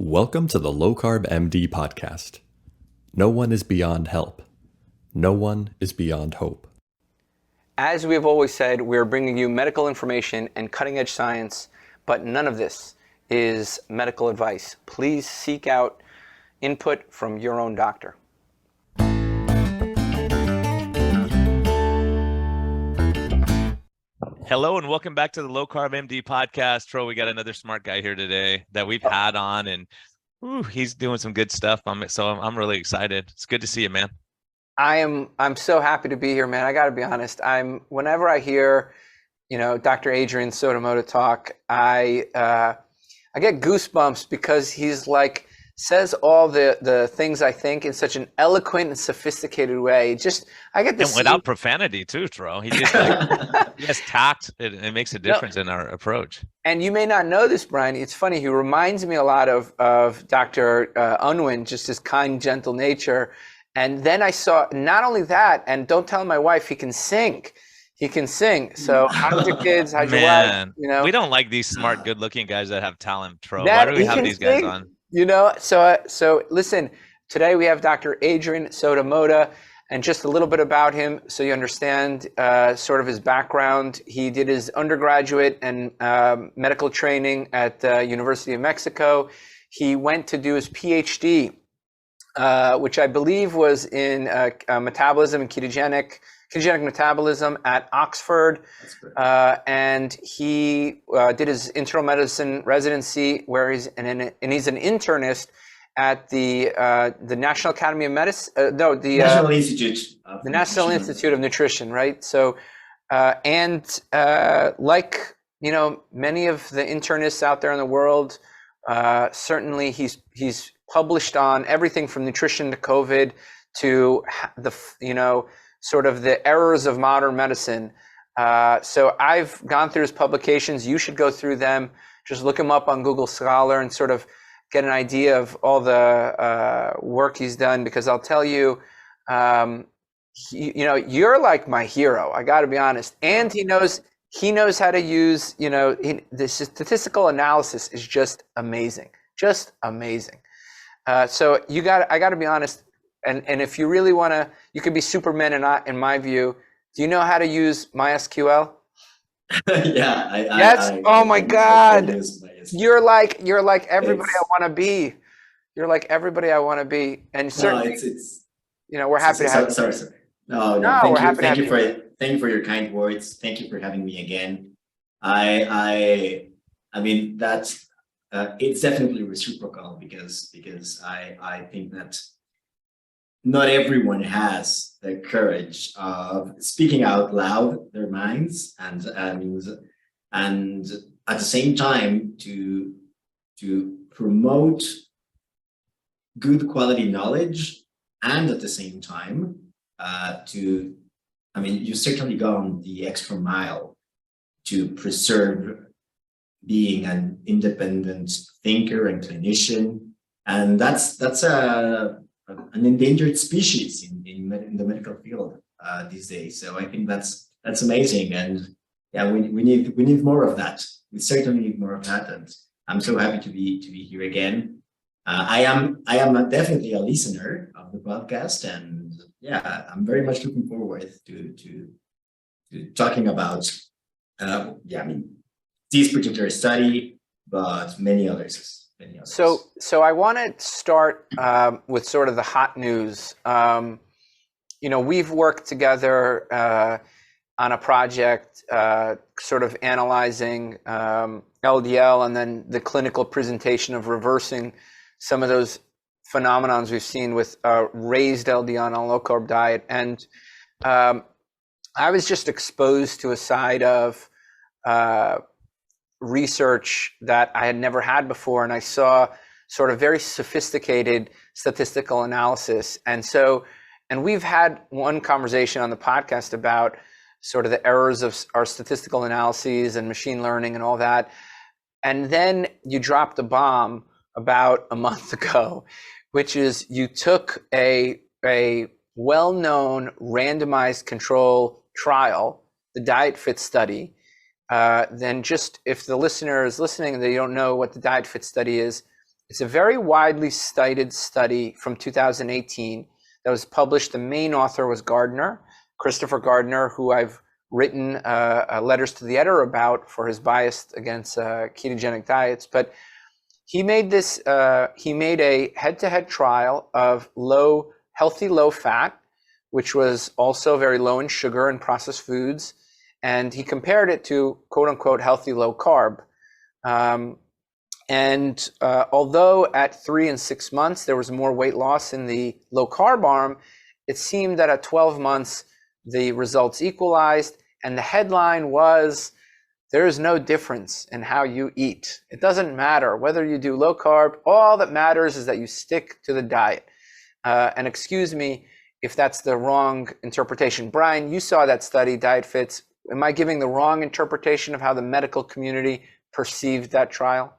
Welcome to the Low Carb MD Podcast. No one is beyond help. No one is beyond hope. As we have always said, we're bringing you medical information and cutting-edge science, but none of this is medical advice. Please seek out input from your own doctor. Hello and welcome back to the Low Carb MD Podcast. Tro, we got another smart guy here today that we've had on, and he's doing some good stuff. I'm really excited. It's good to see you, man. I'm so happy to be here, man. I got to be honest. Whenever I hear, Dr. Adrian Soto-Mota talk, I get goosebumps because he's says all the things I think in such an eloquent and sophisticated way. I get this, and without profanity too, Tro. He just he has tact. It makes a difference in our approach. And you may not know this, Brian. It's funny. He reminds me a lot of Dr. Unwin, just his kind, gentle nature. And then I saw not only that, and don't tell my wife, he can sing. He can sing. So how's your kids? How's your wife? We don't like these smart, good-looking guys that have talent, Tro. Why do we have these guys on? So listen, today we have Dr. Adrian Soto-Mota, and just a little bit about him so you understand sort of his background. He did his undergraduate and medical training at the University of Mexico. He went to do his PhD, which I believe was in metabolism and ketogenic metabolism at Oxford. And he did his internal medicine residency where he's an internist at the National Academy of Medicine, National Institute of Nutrition, right? So, many of the internists out there in the world, certainly he's published on everything from nutrition to COVID to sort of the errors of modern medicine. So I've gone through his publications. You should go through them. Just look him up on Google Scholar and sort of get an idea of all the work he's done, because I'll tell you, you're like my hero. I got to be honest. And he knows how to use, the statistical analysis is just amazing. Just amazing. So I got to be honest. And if you really want to, you could be Superman in my view. Do you know how to use MySQL? Yeah. Oh my God. You're like everybody I want to be. You're like everybody I want to be. And certainly, we're happy to have you. Sorry. No, thank you for your kind words. Thank you for having me again. I mean, that's it's definitely reciprocal because I think that not everyone has the courage of speaking out loud their minds and at the same time to promote good quality knowledge, and at the same time you certainly gone the extra mile to preserve being an independent thinker and clinician, and that's an endangered species in the medical field these days. So I think that's amazing, and yeah, we need more of that. We certainly need more of that, and I'm so happy to be here again. I am definitely a listener of the podcast, and yeah, I'm very much looking forward to talking about this particular study, but many others. So I want to start with sort of the hot news. We've worked together on a project sort of analyzing LDL and then the clinical presentation of reversing some of those phenomenons we've seen with raised LDL on a low carb diet. And I was just exposed to a side of research that I had never had before, and I saw sort of very sophisticated statistical analysis. And we've had one conversation on the podcast about sort of the errors of our statistical analyses and machine learning and all that. And then you dropped a bomb about a month ago, which is you took a well-known randomized control trial, the DIETFITS study. Then just if the listener is listening and they don't know what the DIETFITS study is, It's a very widely cited study from 2018 that was published. The main author was Gardner, Christopher Gardner, who I've written letters to the editor about for his bias against ketogenic diets. But he made this. He made a head-to-head trial of healthy low fat, which was also very low in sugar and processed foods, and he compared it to "quote unquote" healthy low carb. Although at 3 and 6 months there was more weight loss in the low carb arm, it seemed that at 12 months the results equalized, and the headline was, "There is no difference in how you eat. It doesn't matter whether you do low carb. All that matters is that you stick to the diet." And excuse me if that's the wrong interpretation. Brian, you saw that study, DIETFITS. Am I giving the wrong interpretation of how the medical community perceived that trial?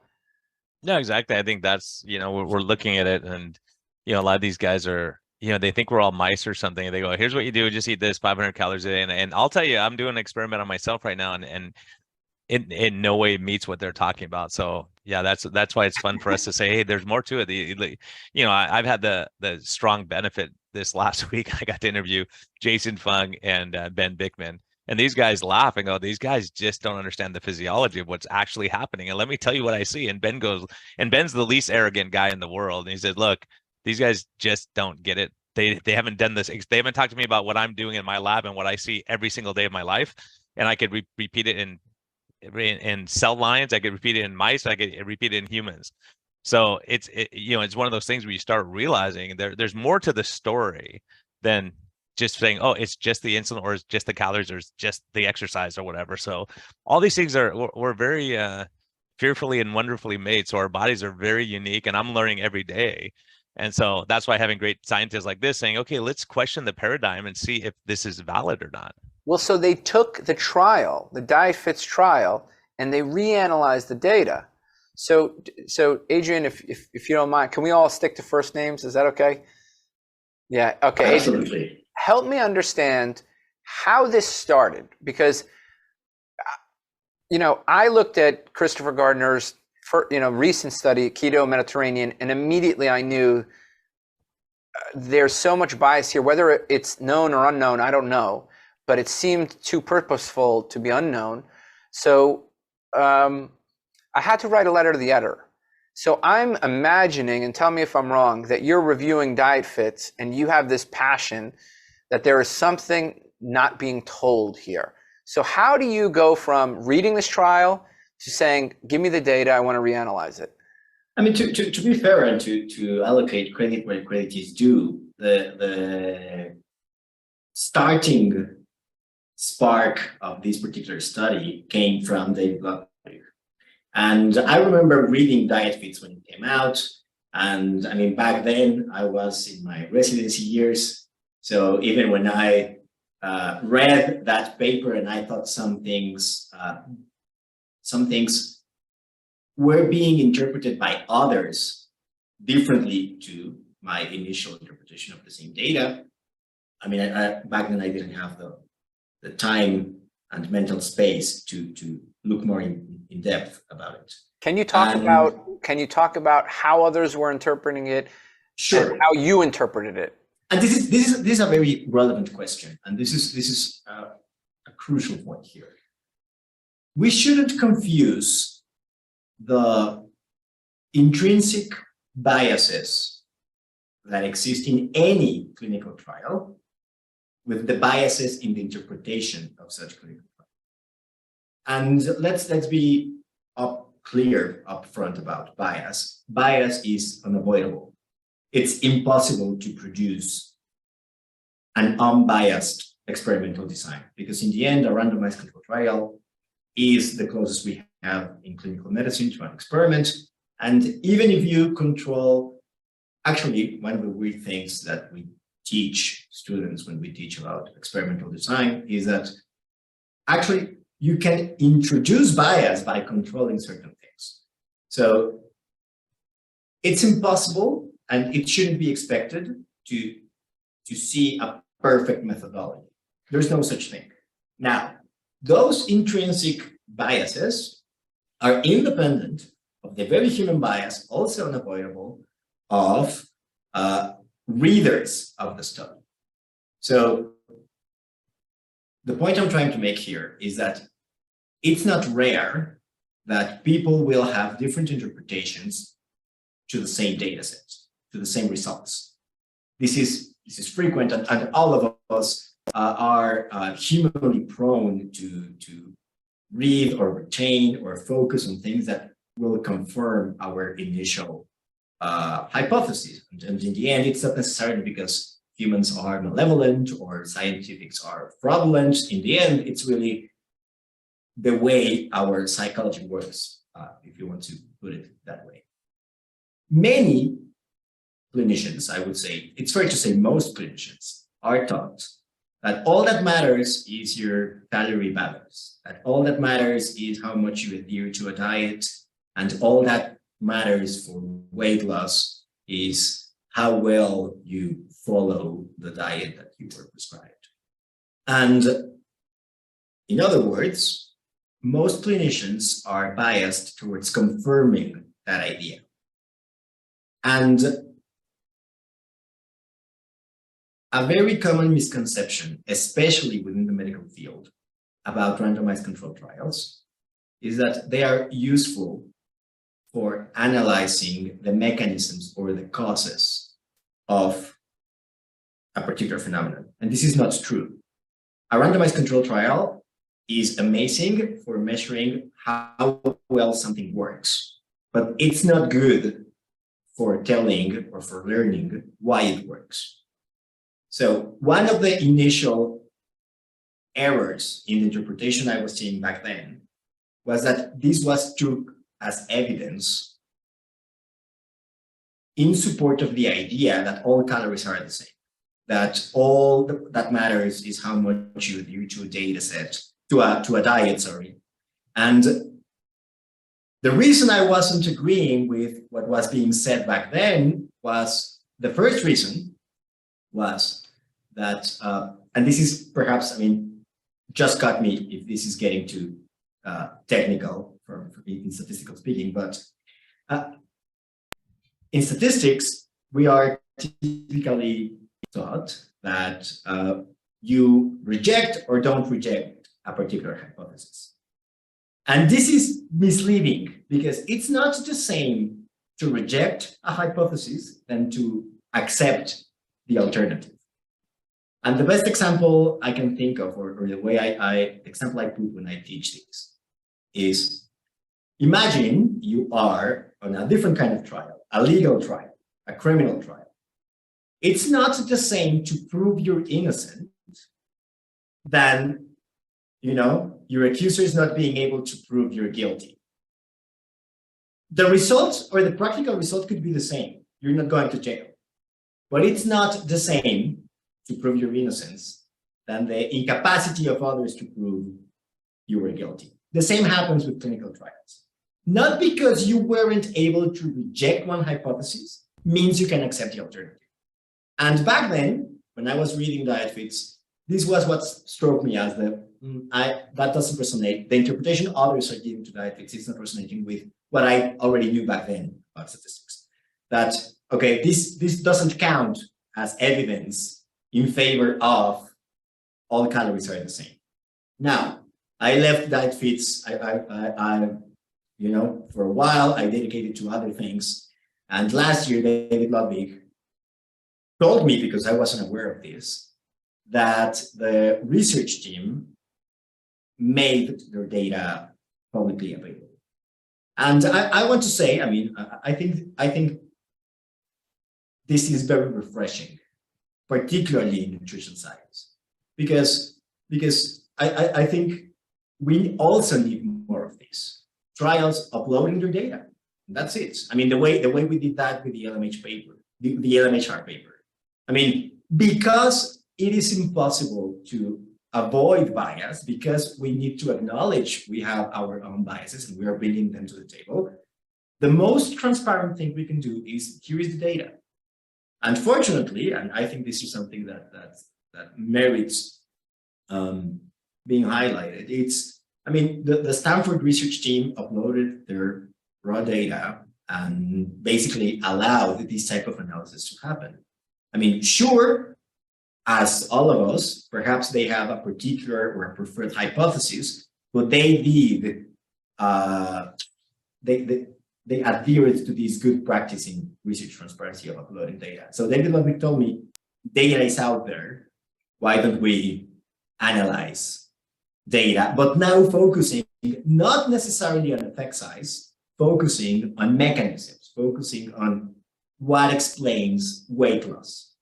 No, exactly. I think that's, we're looking at it, and, a lot of these guys are, they think we're all mice or something. And they go, here's what you do. Just eat this 500 calories a day. And I'll tell you, I'm doing an experiment on myself right now, and it in no way meets what they're talking about. So yeah, that's why it's fun for us to say, hey, there's more to it. I've had the strong benefit this last week. I got to interview Jason Fung and Ben Bickman. And these guys laugh and go, these guys just don't understand the physiology of what's actually happening. And let me tell you what I see. And Ben goes, and Ben's the least arrogant guy in the world. And he said, look, these guys just don't get it. They haven't done this. They haven't talked to me about what I'm doing in my lab and what I see every single day of my life. And I could repeat it in cell lines. I could repeat it in mice. I could repeat it in humans. So it's one of those things where you start realizing there's more to the story than just saying, oh, it's just the insulin, or it's just the calories, or it's just the exercise, or whatever. So all these things we're very fearfully and wonderfully made. So our bodies are very unique, and I'm learning every day. And so that's why having great scientists like this saying, okay, let's question the paradigm and see if this is valid or not. Well, so they took the trial, the DIETFITS trial, and they reanalyzed the data. So Adrian, if you don't mind, can we all stick to first names? Is that okay? Yeah. Okay. Absolutely. Adrian, help me understand how this started, because I looked at Christopher Gardner's recent study, Keto Mediterranean, and immediately I knew there's so much bias here. Whether it's known or unknown, I don't know, but it seemed too purposeful to be unknown. So I had to write a letter to the editor. So I'm imagining, and tell me if I'm wrong, that you're reviewing DIETFITS and you have this passion that there is something not being told here. So how do you go from reading this trial to saying, give me the data, I want to reanalyze it? I mean, to be fair and to allocate credit where credit is due, the starting spark of this particular study came from David Block. And I remember reading DIETFITS when it came out. And I mean, back then I was in my residency years. So even when I read that paper and I thought some things were being interpreted by others differently to my initial interpretation of the same data. I mean, back then I didn't have the time and mental space to look more in depth about it. Can you talk about how others were interpreting it? Sure. And how you interpreted it? And this is a very relevant question, and this is a crucial point here. We shouldn't confuse the intrinsic biases that exist in any clinical trial with the biases in the interpretation of such clinical trial. And let's be clear up front about bias. Bias is unavoidable. It's impossible to produce an unbiased experimental design, because in the end, a randomized clinical trial is the closest we have in clinical medicine to an experiment. And even if you control, actually, one of the weird things that we teach students when we teach about experimental design is that actually you can introduce bias by controlling certain things. So it's impossible, and it shouldn't be expected to see a perfect methodology. There's no such thing. Now, those intrinsic biases are independent of the very human bias, also unavoidable, of readers of the study. So the point I'm trying to make here is that it's not rare that people will have different interpretations to the same data set, to the same results. This is frequent, and all of us are humanly prone to read or retain or focus on things that will confirm our initial hypotheses. And in the end, it's not necessarily because humans are malevolent or scientifics are fraudulent. In the end, it's really the way our psychology works, if you want to put it that way. Many clinicians, I would say, it's fair to say most clinicians are taught that all that matters is your calorie balance, that all that matters is how much you adhere to a diet, and all that matters for weight loss is how well you follow the diet that you were prescribed. And in other words, most clinicians are biased towards confirming that idea. And a very common misconception, especially within the medical field, about randomized control trials is that they are useful for analyzing the mechanisms or the causes of a particular phenomenon. And this is not true. A randomized control trial is amazing for measuring how well something works, but it's not good for telling or for learning why it works. So one of the initial errors in the interpretation I was seeing back then was that this was took as evidence in support of the idea that all calories are the same, that all that matters is how much you adhere to a data set, to a diet, sorry. And the reason I wasn't agreeing with what was being said back then was, the first reason was that, and this is perhaps, I mean, just cut me if this is getting too technical in statistical speaking, but in statistics, we are typically taught that you reject or don't reject a particular hypothesis. And this is misleading because it's not the same to reject a hypothesis than to accept the alternative. And the best example I can think of, or the way example I put when I teach this, is imagine you are on a different kind of trial, a legal trial, a criminal trial. It's not the same to prove you're innocent than, your accuser is not being able to prove you're guilty. The result or the practical result could be the same. You're not going to jail. But it's not the same to prove your innocence than the incapacity of others to prove you were guilty. The same happens with clinical trials. Not because you weren't able to reject one hypothesis means you can accept the alternative. And back then, when I was reading DIETFITS, this was what struck me as that doesn't resonate. The interpretation others are giving to DIETFITS is not resonating with what I already knew back then about statistics. That, okay, this doesn't count as evidence in favor of all calories are the same. Now, I left DIETFITS, for a while, I dedicated to other things. And last year, David Ludwig told me, because I wasn't aware of this, that the research team made their data publicly available. And I want to say, I think this is very refreshing, particularly in nutrition science, because I think we also need more of this. Trials uploading their data. That's it. The way we did that with the LMH paper, the LMHR paper. Because it is impossible to avoid bias, because we need to acknowledge we have our own biases and we are bringing them to the table. The most transparent thing we can do is, here is the data. Unfortunately, and I think this is something that merits being highlighted. The Stanford research team uploaded their raw data and basically allowed this type of analysis to happen. I mean, sure, as all of us, perhaps they have a particular or a preferred hypothesis, but they did, they adhered to this good practice in research transparency of uploading data. So David Ludwig told me, data is out there. Why don't we analyze data? But now focusing not necessarily on effect size, focusing on mechanisms, focusing on what explains weight loss,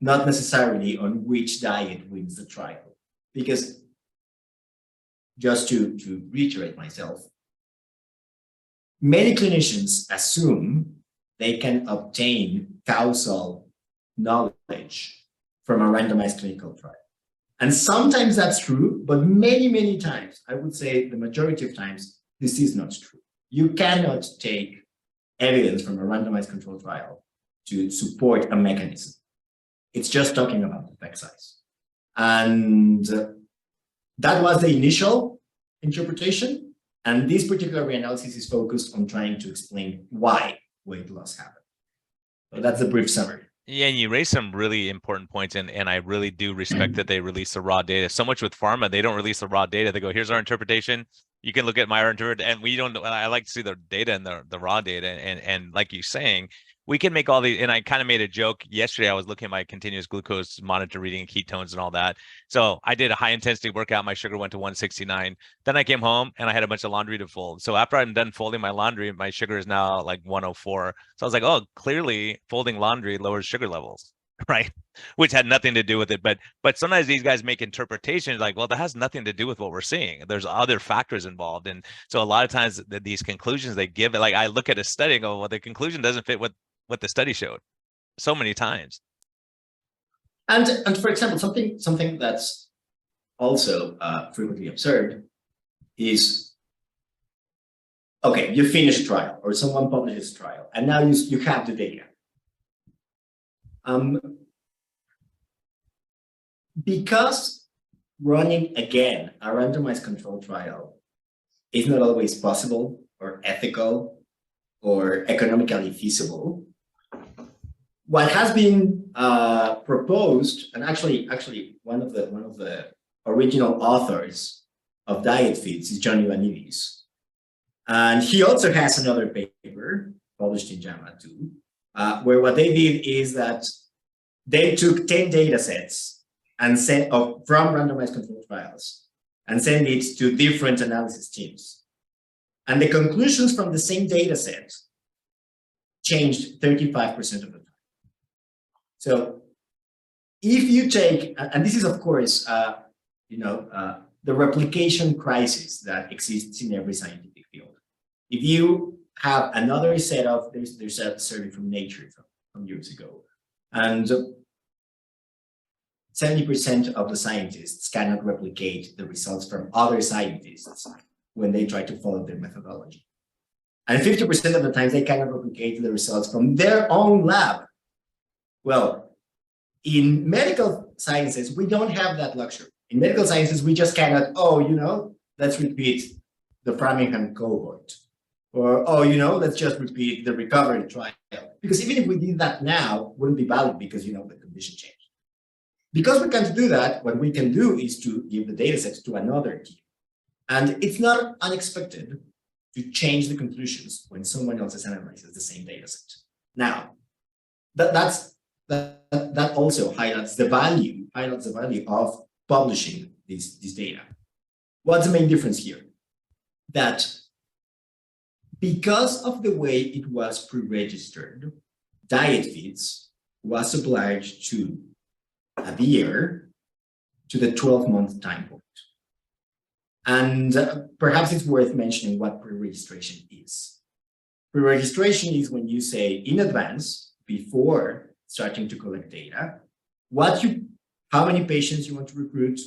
not necessarily on which diet wins the trial. Because just to reiterate myself, many clinicians assume they can obtain causal knowledge from a randomized clinical trial. And sometimes that's true, but many, many times, I would say the majority of times, this is not true. You cannot take evidence from a randomized control trial to support a mechanism. It's just talking about effect size. And that was the initial interpretation. And this particular reanalysis is focused on trying to explain why weight loss happened. So that's a brief summary. Yeah, and you raised some really important points, and I really do respect that they release the raw data. So much with pharma, they don't release the raw data. They go, here's our interpretation. You can look at my interpretation, and we don't. I like to see the data and the raw data, and like you're saying, we can make all these. And I kind of made a joke yesterday. I was looking at my continuous glucose monitor, reading ketones and all that. So I did a high intensity workout. My sugar went to 169. Then I came home and I had a bunch of laundry to fold. So after I'm done folding my laundry, my sugar is now like 104. So I was like, oh, clearly folding laundry lowers sugar levels, right? Which had nothing to do with it. But sometimes these guys make interpretations like, well, that has nothing to do with what we're seeing. There's other factors involved. And so a lot of times these conclusions they give, like I look at a study and go, well, the conclusion doesn't fit what the study showed so many times. And for example, something that's also frequently observed is, okay, you finish a trial or someone publishes a trial and now you have the data. Because running again a randomized control trial is not always possible or ethical or economically feasible, what has been proposed, and actually one of the original authors of DIETFITS is John Ioannidis, and he also has another paper published in JAMA too, where what they did is that they took 10 data sets and sent from randomized control trials and sent it to different analysis teams. And the conclusions from the same data set changed 35% of the time. So if you take, and this is of course, the replication crisis that exists in every scientific field. If you have another set of, there's a survey from Nature from years ago, and 70% of the scientists cannot replicate the results from other scientists when they try to follow their methodology. And 50% of the times they cannot replicate the results from their own lab. Well, in medical sciences, we don't have that luxury. In medical sciences, we just cannot, let's repeat the Framingham cohort. Or, let's just repeat the recovery trial. Because even if we did that now, it wouldn't be valid because, the condition changed. Because we can't do that, what we can do is to give the data sets to another team. And it's not unexpected to change the conclusions when someone else analyzes the same data set. Now, that also highlights the value of publishing this data. What's the main difference here? That because of the way it was pre-registered, DIETFITS was obliged to adhere to the 12-month time point. And perhaps it's worth mentioning what pre-registration is. Pre-registration is when you say in advance, before starting to collect data, how many patients you want to recruit,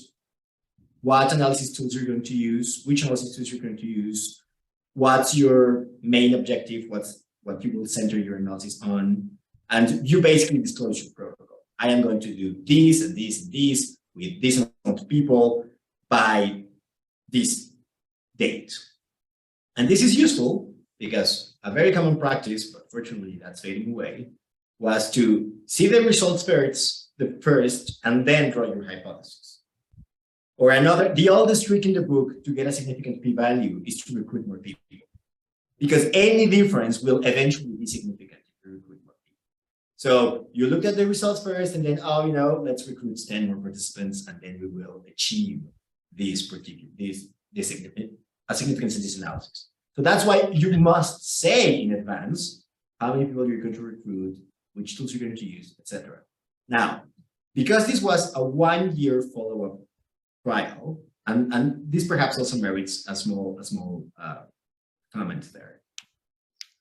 what analysis tools you're going to use, which analysis tools you're going to use, what's your main objective, what you will center your analysis on, and you basically disclose your protocol. I am going to do this and this and this with this amount of people by this date. And this is useful because a very common practice, but fortunately that's fading away, was to see the results first and then draw your hypothesis. Or the oldest trick in the book to get a significant p-value is to recruit more people. Because any difference will eventually be significant if you recruit more people. So you look at the results first and then, let's recruit 10 more participants and then we will achieve a significance in this analysis. So that's why you must say in advance how many people you're going to recruit, which tools you're going to use, etc. Now, because this was a 1-year follow-up trial, and this perhaps also merits a small comment there.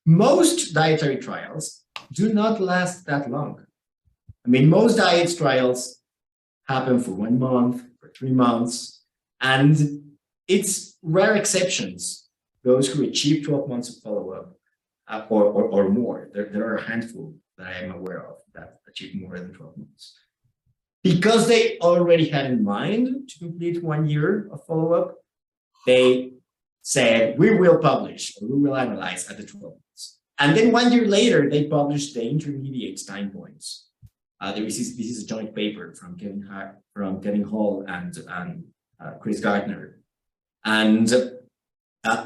Most dietary trials do not last that long. I mean, most diet trials happen for 1 month, for 3 months, and it's rare exceptions, those who achieve 12 months of follow-up or more. There are a handful that I am aware of that achieve more than 12 months. Because they already had in mind to complete 1 year of follow-up, they said, we will publish, or we will analyze at the 12 months. And then 1 year later, they published the intermediate time points. This is a joint paper from Kevin Hall and Chris Gardner. And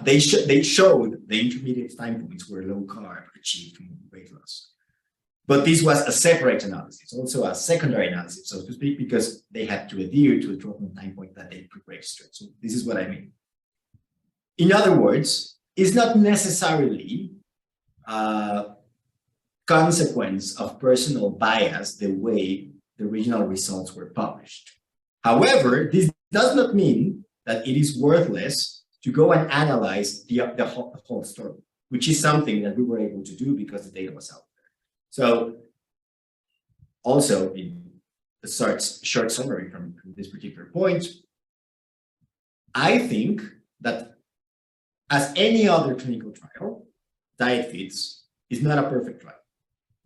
they showed the intermediate time points where low carb achieved weight loss. But this was a separate analysis, also a secondary analysis, so to speak, because they had to adhere to a 12-month time point that they pre-registered. So this is what I mean. In other words, it's not necessarily a consequence of personal bias the way the original results were published. However, this does not mean that it is worthless to go and analyze the whole story, which is something that we were able to do because the data was out there. So also in the short summary from this particular point, I think that as any other clinical trial, DIETFITS is not a perfect trial.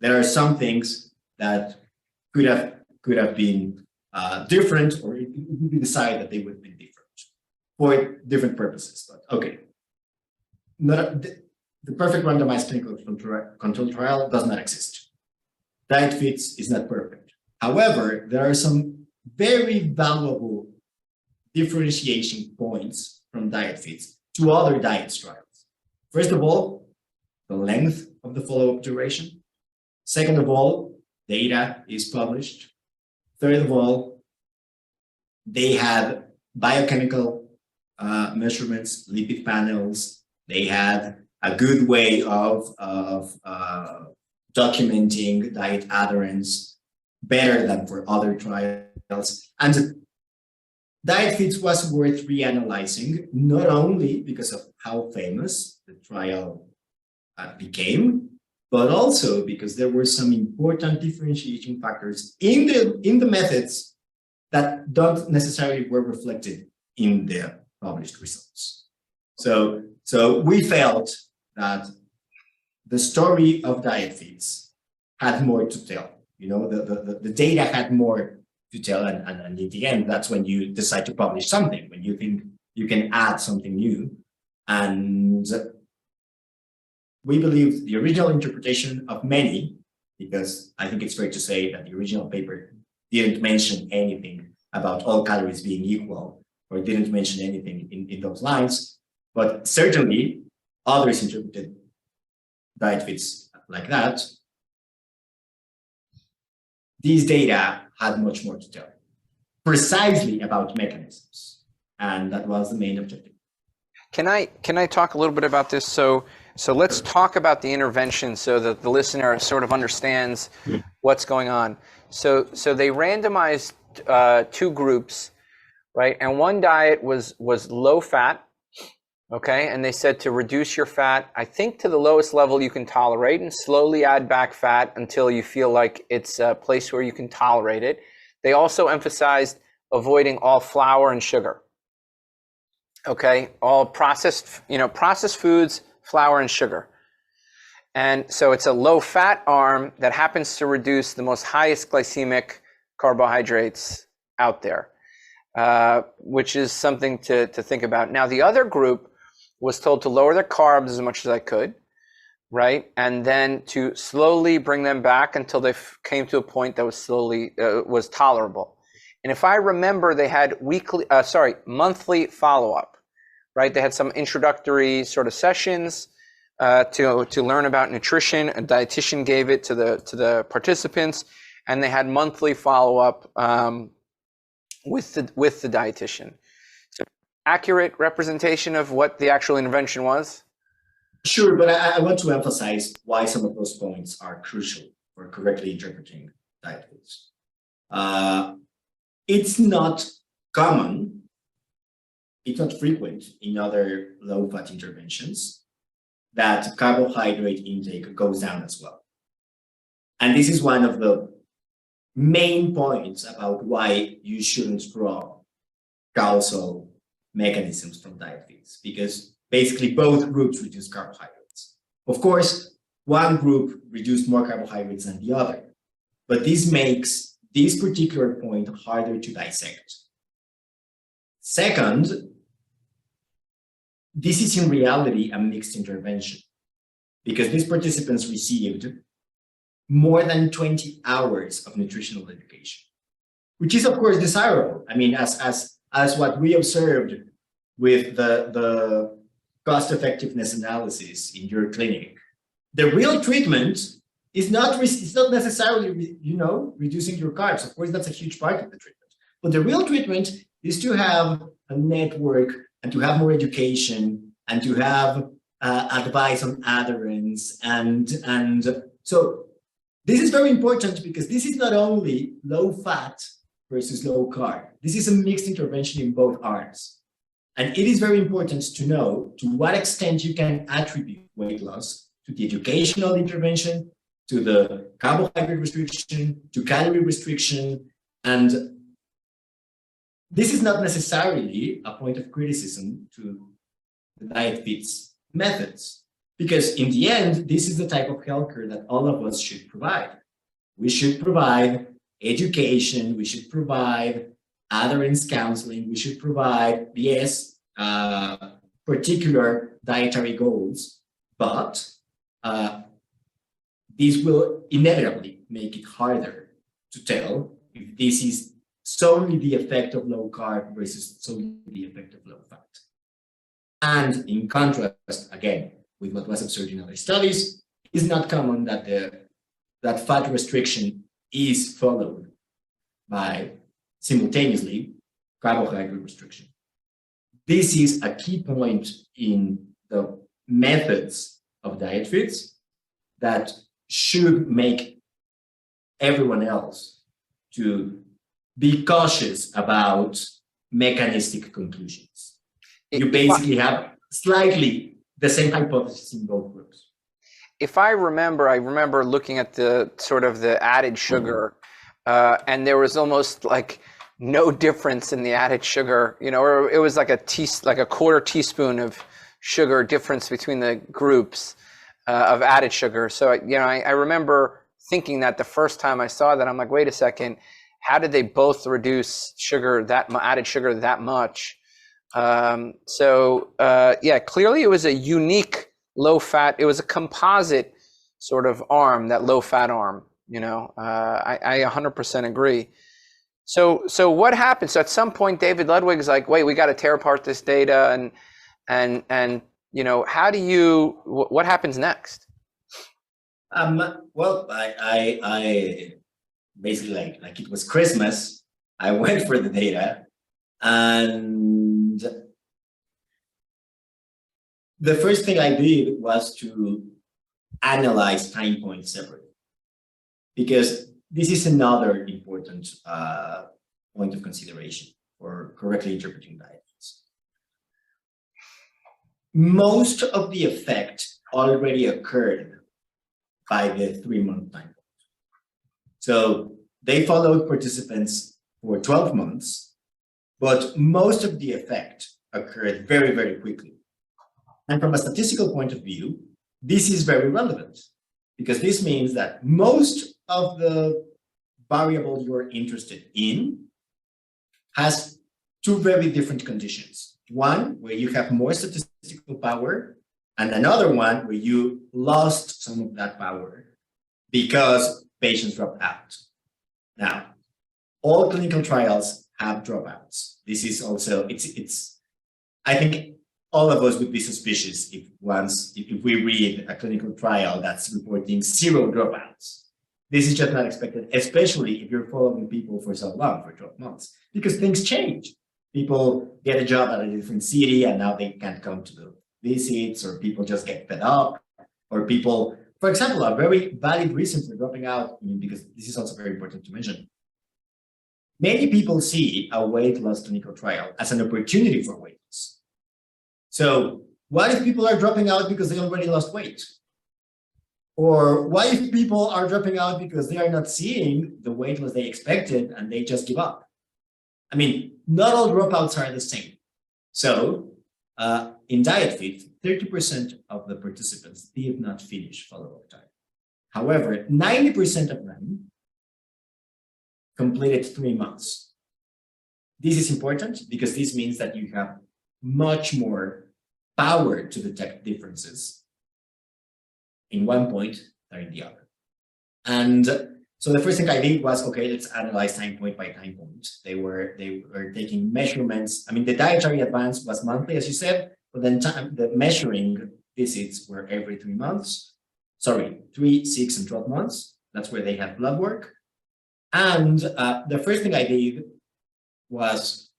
There are some things that could have been different, or it would be decided that they would have been different for different purposes. But okay, the perfect randomized clinical control trial does not exist. DIETFITS is not perfect. However, there are some very valuable differentiation points from DIETFITS to other diet trials. First of all, the length of the follow-up duration. Second of all, data is published. Third of all, they had biochemical measurements, lipid panels. They had a good way of documenting diet adherence better than for other trials. And DIETFITS was worth reanalyzing, not only because of how famous the trial became, but also because there were some important differentiating factors in the methods that don't necessarily were reflected in the published results. So we felt that the story of DIETFITS had more to tell. You know, the data had more to tell, and in the end, that's when you decide to publish something, when you think you can add something new. And we believe the original interpretation of many, because I think it's fair to say that the original paper didn't mention anything about all calories being equal, or didn't mention anything in those lines, but certainly others interpreted DIETFITS like that. These data had much more to tell, precisely about mechanisms, and that was the main objective. Can I talk a little bit about this? So let's talk about the intervention so that the listener sort of understands what's going on. So they randomized 2 groups, right? And one diet was low fat, okay? And they said to reduce your fat, I think to the lowest level you can tolerate, and slowly add back fat until you feel like it's a place where you can tolerate it. They also emphasized avoiding all flour and sugar. Okay, all processed foods, flour and sugar. And so it's a low fat arm that happens to reduce the most highest glycemic carbohydrates out there, which is something to think about. Now, the other group was told to lower their carbs as much as I could, right? And then to slowly bring them back until they came to a point that was tolerable. And if I remember, they had monthly follow-up, right? They had some introductory sort of sessions to learn about nutrition. A dietitian gave it to the participants, and they had monthly follow-up with the dietitian. So, accurate representation of what the actual intervention was? Sure, but I want to emphasize why some of those points are crucial for correctly interpreting DIETFITS. It's not common, it's not frequent in other low-fat interventions that carbohydrate intake goes down as well. And this is one of the main points about why you shouldn't draw causal mechanisms from DIETFITS, because basically both groups reduce carbohydrates. Of course, one group reduced more carbohydrates than the other, but this makes this particular point harder to dissect. Second, this is in reality a mixed intervention, because these participants received more than 20 hours of nutritional education, which is of course desirable. I mean, as what we observed with the cost effectiveness analysis in your clinic, the real treatment is not necessarily, reducing your carbs. Of course, that's a huge part of the treatment. But the real treatment is to have a network and to have more education and to have advice on adherence. And so this is very important, because this is not only low fat versus low carb. This is a mixed intervention in both arms. And it is very important to know to what extent you can attribute weight loss to the educational intervention, to the carbohydrate restriction, to calorie restriction. And this is not necessarily a point of criticism to the DIETFITS methods, because in the end, this is the type of healthcare that all of us should provide. We should provide education, we should provide adherence counseling, we should provide, yes, particular dietary goals, but this will inevitably make it harder to tell if this is solely the effect of low carb versus solely the effect of low fat. And in contrast, again, with what was observed in other studies, it's not common that that fat restriction is followed by simultaneously carbohydrate restriction. This is a key point in the methods of DIETFITS that should make everyone else to be cautious about mechanistic conclusions. You basically have slightly the same hypothesis in both groups. If I remember looking at the sort of the added sugar, and there was almost like no difference in the added sugar, or it was like a quarter teaspoon of sugar difference between the groups of added sugar. So, I remember thinking that the first time I saw that, I'm like, wait a second, how did they both reduce added sugar that much? Clearly it was a unique low fat. It was a composite sort of arm, that low fat arm. I 100% agree. So what happened? So at some point, David Ludwig is like, wait, we got to tear apart this data, and what happens next? Well, I basically like it was Christmas. I went for the data, and the first thing I did was to analyze time points separately, because this is another important point of consideration for correctly interpreting DIETFITS. Most of the effect already occurred by the 3-month time point. So they followed participants for 12 months, but most of the effect occurred very, very quickly. And from a statistical point of view, this is very relevant, because this means that most of the variable you're interested in has two very different conditions. One, where you have more statistical power, and another one where you lost some of that power because patients dropped out. Now, all clinical trials have dropouts. This is also, I think all of us would be suspicious if we read a clinical trial that's reporting 0 dropouts. This is just not expected, especially if you're following people for so long, for 12 months, because things change. People get a job at a different city and now they can't come to the visits, or people just get fed up, or people, for example, a very valid reason for dropping out, because this is also very important to mention. Many people see a weight loss clinical trial as an opportunity for weight loss. So what if people are dropping out because they already lost weight? Or what if people are dropping out because they are not seeing the weight loss they expected and they just give up? I mean, not all dropouts are the same. So in DIETFIT, 30% of the participants did not finish follow-up time. However, 90% of them completed 3 months. This is important because this means that you have much more power to detect differences in one point than in the other. And so the first thing I did was, okay, let's analyze time point by time point. They were taking measurements. I mean, the dietary advance was monthly, as you said, but then the measuring visits were every 3 months. Sorry, 3, 6, and 12 months. That's where they had blood work. And the first thing I did was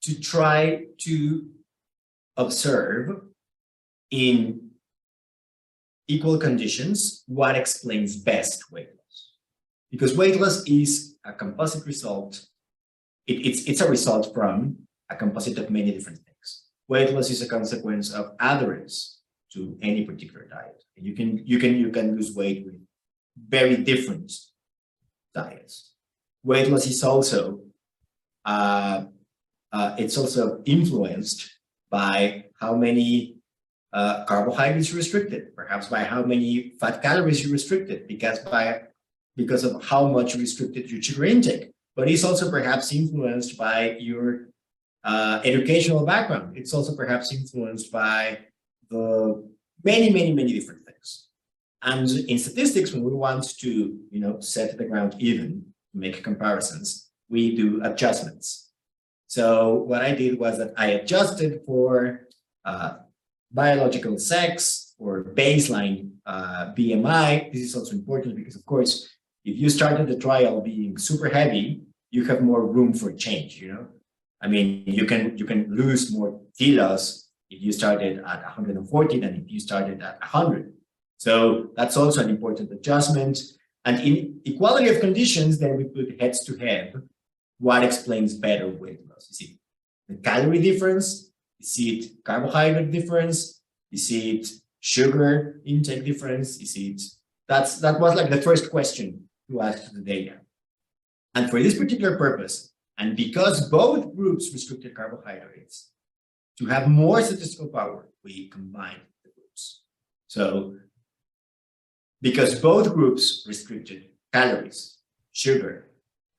to try to observe in equal conditions what explains best weight loss. Because weight loss is a composite result. It's a result from a composite of many different things. Weight loss is a consequence of adherence to any particular diet. And you can lose weight with very different diets. Weight loss is also it's also influenced by how many carbohydrates you restricted, perhaps by how many fat calories you restricted, because of how much you restricted your sugar intake. But it's also perhaps influenced by your educational background. It's also perhaps influenced by the many different things. And in statistics, when we want to, set the ground even, make comparisons, we do adjustments. So what I did was that I adjusted for biological sex or baseline BMI. This is also important because, of course, if you started the trial being super heavy, you have more room for change. I mean, you can lose more kilos if you started at 140 than if you started at 100. So that's also an important adjustment. And in equality of conditions, then we put heads to head. What explains better weight loss? You see the calorie difference, you see it carbohydrate difference, you see it sugar intake difference, you see it. That was like the first question to ask to the data. And for this particular purpose, and because both groups restricted carbohydrates, to have more statistical power, we combined the groups. So because both groups restricted calories, sugar,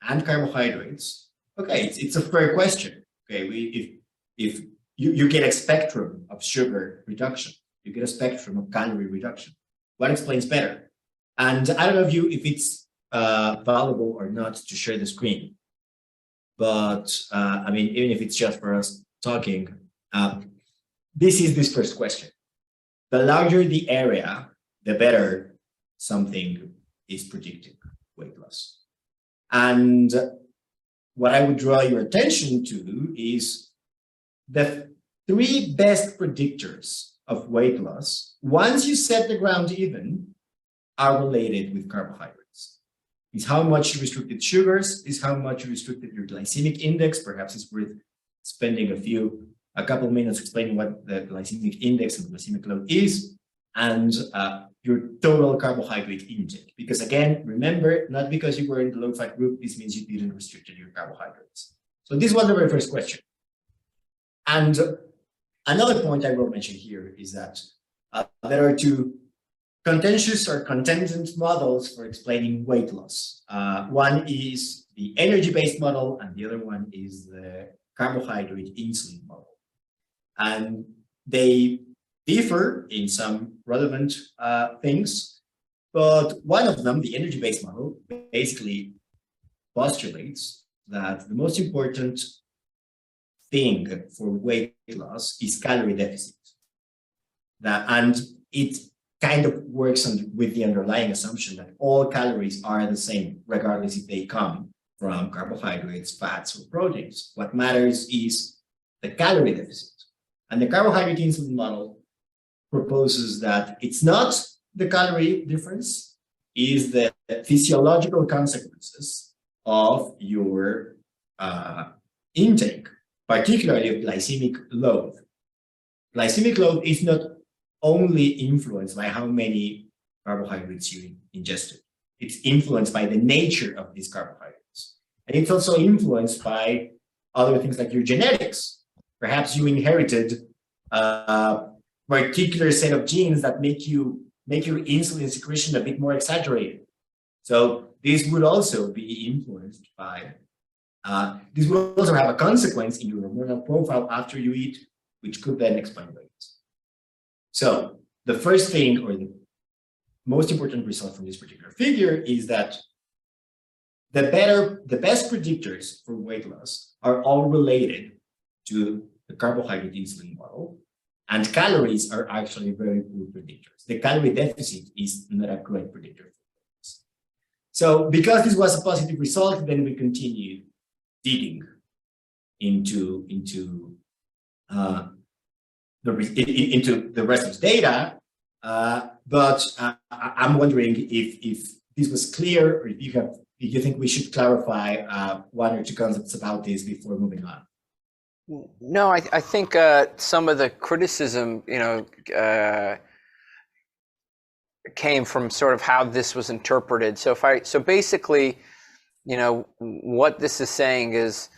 and carbohydrates, okay, it's a fair question. Okay, if you get a spectrum of sugar reduction, you get a spectrum of calorie reduction. What explains better? And I don't know if it's valuable or not to share the screen, but I mean, even if it's just for us talking, this is this first question. The larger the area, the better something is predicting weight loss. And what I would draw your attention to is the 3 best predictors of weight loss, once you set the ground even, are related with carbohydrates. It's how much you restricted sugars, is how much you restricted your glycemic index. Perhaps it's worth spending a couple minutes explaining what the glycemic index and glycemic load is, and your total carbohydrate intake. Because again, remember, not because you were in the low-fat group, this means you didn't restrict your carbohydrates. So this was the very first question. And another point I will mention here is that there are 2 contentious or contingent models for explaining weight loss. One is the energy-based model, and the other one is the carbohydrate insulin model. And they differ in some relevant things, but one of them, the energy-based model, basically postulates that the most important thing for weight loss is calorie deficit. And it kind of works with the underlying assumption that all calories are the same, regardless if they come from carbohydrates, fats, or proteins. What matters is the calorie deficit. And the carbohydrate insulin model proposes that it's not the calorie difference, is the physiological consequences of your intake, particularly of glycemic load. Glycemic load is not only influenced by how many carbohydrates you ingested. It's influenced by the nature of these carbohydrates. And it's also influenced by other things like your genetics. Perhaps you inherited a particular set of genes that make your insulin secretion a bit more exaggerated. So this would also be influenced by, this would also have a consequence in your hormonal profile after you eat, which could then explain weight. So the first thing, or the most important result from this particular figure, is that the best predictors for weight loss are all related to the carbohydrate insulin model, and calories are actually very poor predictors. The calorie deficit is not a great predictor for weight loss. So because this was a positive result, then we continued digging into the rest of the data, but I'm wondering if this was clear, or if you think we should clarify one or two concepts about this before moving on. No, I think some of the criticism, came from sort of how this was interpreted. So basically, what this is saying is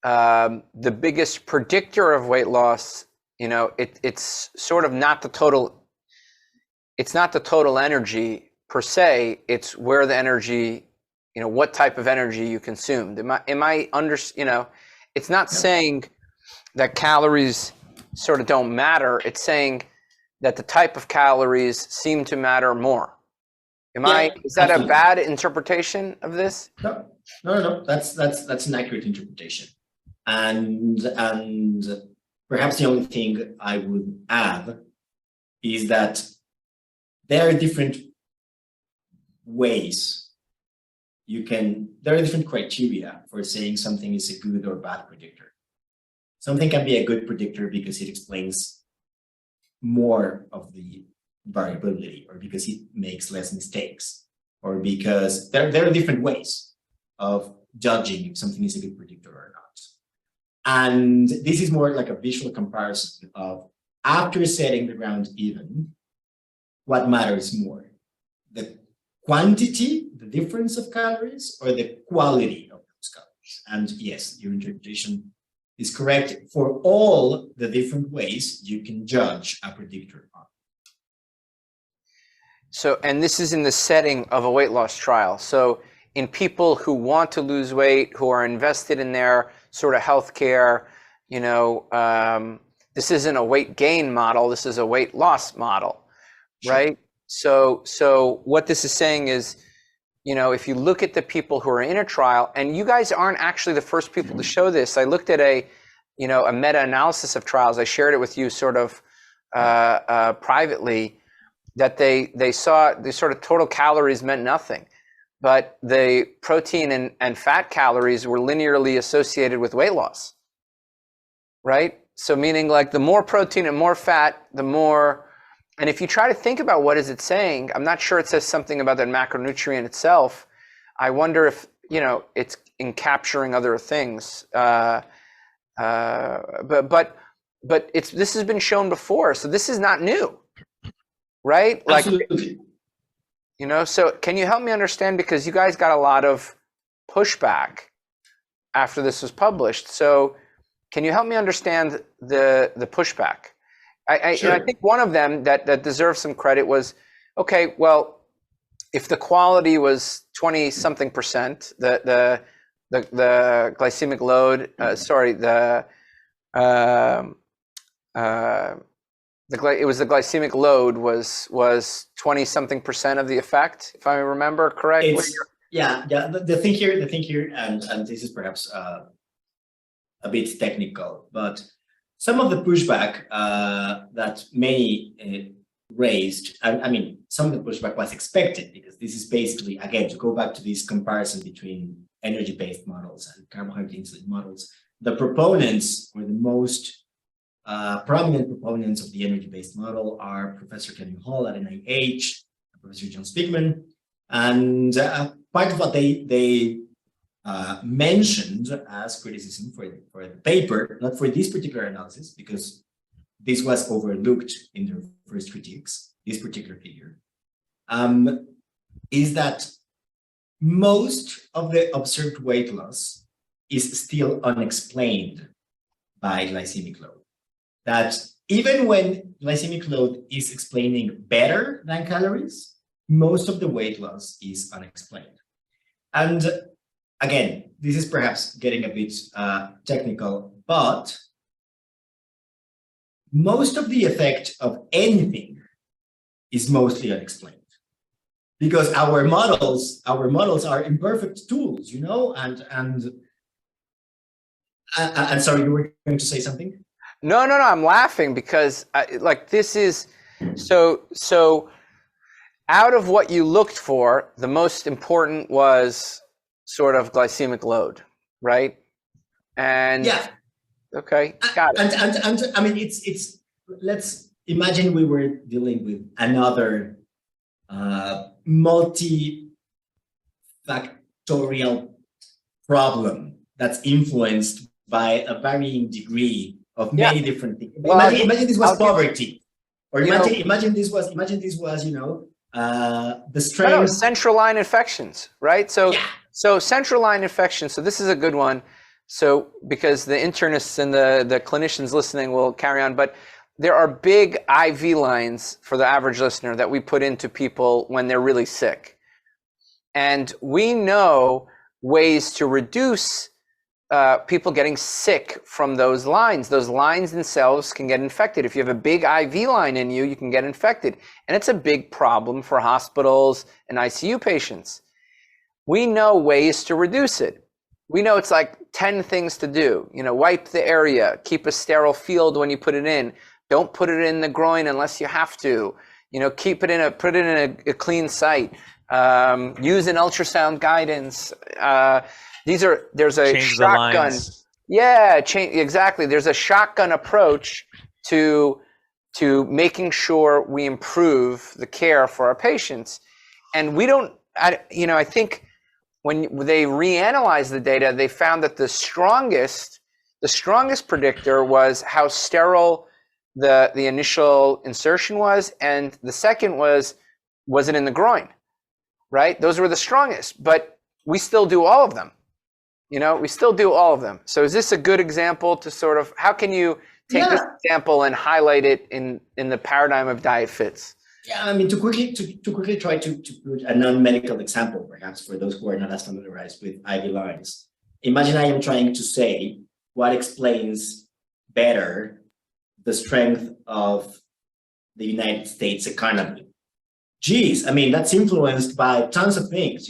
the biggest predictor of weight loss. It's sort of not the total. It's not the total energy per se. It's where the energy, what type of energy you consumed. It's not saying that calories sort of don't matter. It's saying that the type of calories seem to matter more. Is that a bad interpretation of this? No. That's an accurate interpretation. And perhaps the only thing I would add is that there are different ways there are different criteria for saying something is a good or bad predictor. Something can be a good predictor because it explains more of the variability, or because it makes less mistakes, or because there are different ways of judging if something is a good predictor or not. And this is more like a visual comparison of, after setting the ground even, what matters more? The quantity, the difference of calories, or the quality of those calories? And yes, your interpretation is correct for all the different ways you can judge a predictor on. So, and this is in the setting of a weight loss trial. So in people who want to lose weight, who are invested in their sort of healthcare, this isn't a weight gain model, this is a weight loss model, sure. Right? So what this is saying is, if you look at the people who are in a trial, and you guys aren't actually the first people to show this. I looked at a meta-analysis of trials. I shared it with you sort of privately, that they saw the sort of total calories meant nothing, but the protein and fat calories were linearly associated with weight loss, right? So meaning, like, the more protein and more fat, the more. And if you try to think about what is it saying, I'm not sure it says something about that macronutrient itself. I wonder if, it's in capturing other things. But this has been shown before, so this is not new, right? Absolutely. So can you help me understand, because you guys got a lot of pushback after this was published. So can you help me understand the pushback? Sure. I think one of them that deserves some credit was, okay, well, if the quality was 20-something%, the glycemic load, It was the glycemic load was 20-something% of the effect, if I remember correctly. The thing here, and this is perhaps a bit technical, but some of the pushback that many raised, I mean, some of the pushback was expected, because this is basically, again, to go back to this comparison between energy-based models and carbohydrate insulin models. The proponents, or the most prominent proponents of the energy-based model, are Professor Kevin Hall at NIH, Professor John Spiegman, and part of what they mentioned as criticism for the paper, not for this particular analysis, because this was overlooked in their first critiques, this particular figure, is that most of the observed weight loss is still unexplained by glycemic load. That even when glycemic load is explaining better than calories, most of the weight loss is unexplained. And again, this is perhaps getting a bit technical, but most of the effect of anything is mostly unexplained, because our models are imperfect tools, you know. And sorry, you were going to say something? No, I'm laughing because this is so out of what you looked for, the most important was sort of glycemic load, right? And yeah, okay, got it. And I mean, it's let's imagine we were dealing with another multifactorial problem that's influenced by a varying degree of many different things. Well, imagine this was poverty, or imagine this was the strength. Central line infections, right? So central line infections. So this is a good one. So because the internists and the clinicians listening will carry on, but there are big IV lines for the average listener that we put into people when they're really sick. And we know ways to reduce people getting sick from those lines. Those lines themselves can get infected. If you have a big IV line in you, you can get infected. And it's a big problem for hospitals and ICU patients. We know ways to reduce it. We know it's like 10 things to do. Wipe the area, keep a sterile field when you put it in. Don't put it in the groin unless you have to. Put it in a clean site. Use an ultrasound guidance. There's a change shotgun. Exactly. There's a shotgun approach to making sure we improve the care for our patients. And I think when they reanalyzed the data, they found that the strongest predictor was how sterile the initial insertion was, and the second was it in the groin, right? Those were the strongest, but we still do all of them. We still do all of them. So is this a good example to sort of, how can you take this example and highlight it in the paradigm of DIETFITS? Yeah, I mean, to quickly try to put a non-medical example, perhaps for those who are not as familiarized with IV lines. Imagine I am trying to say what explains better the strength of the United States economy. Geez, I mean, that's influenced by tons of things,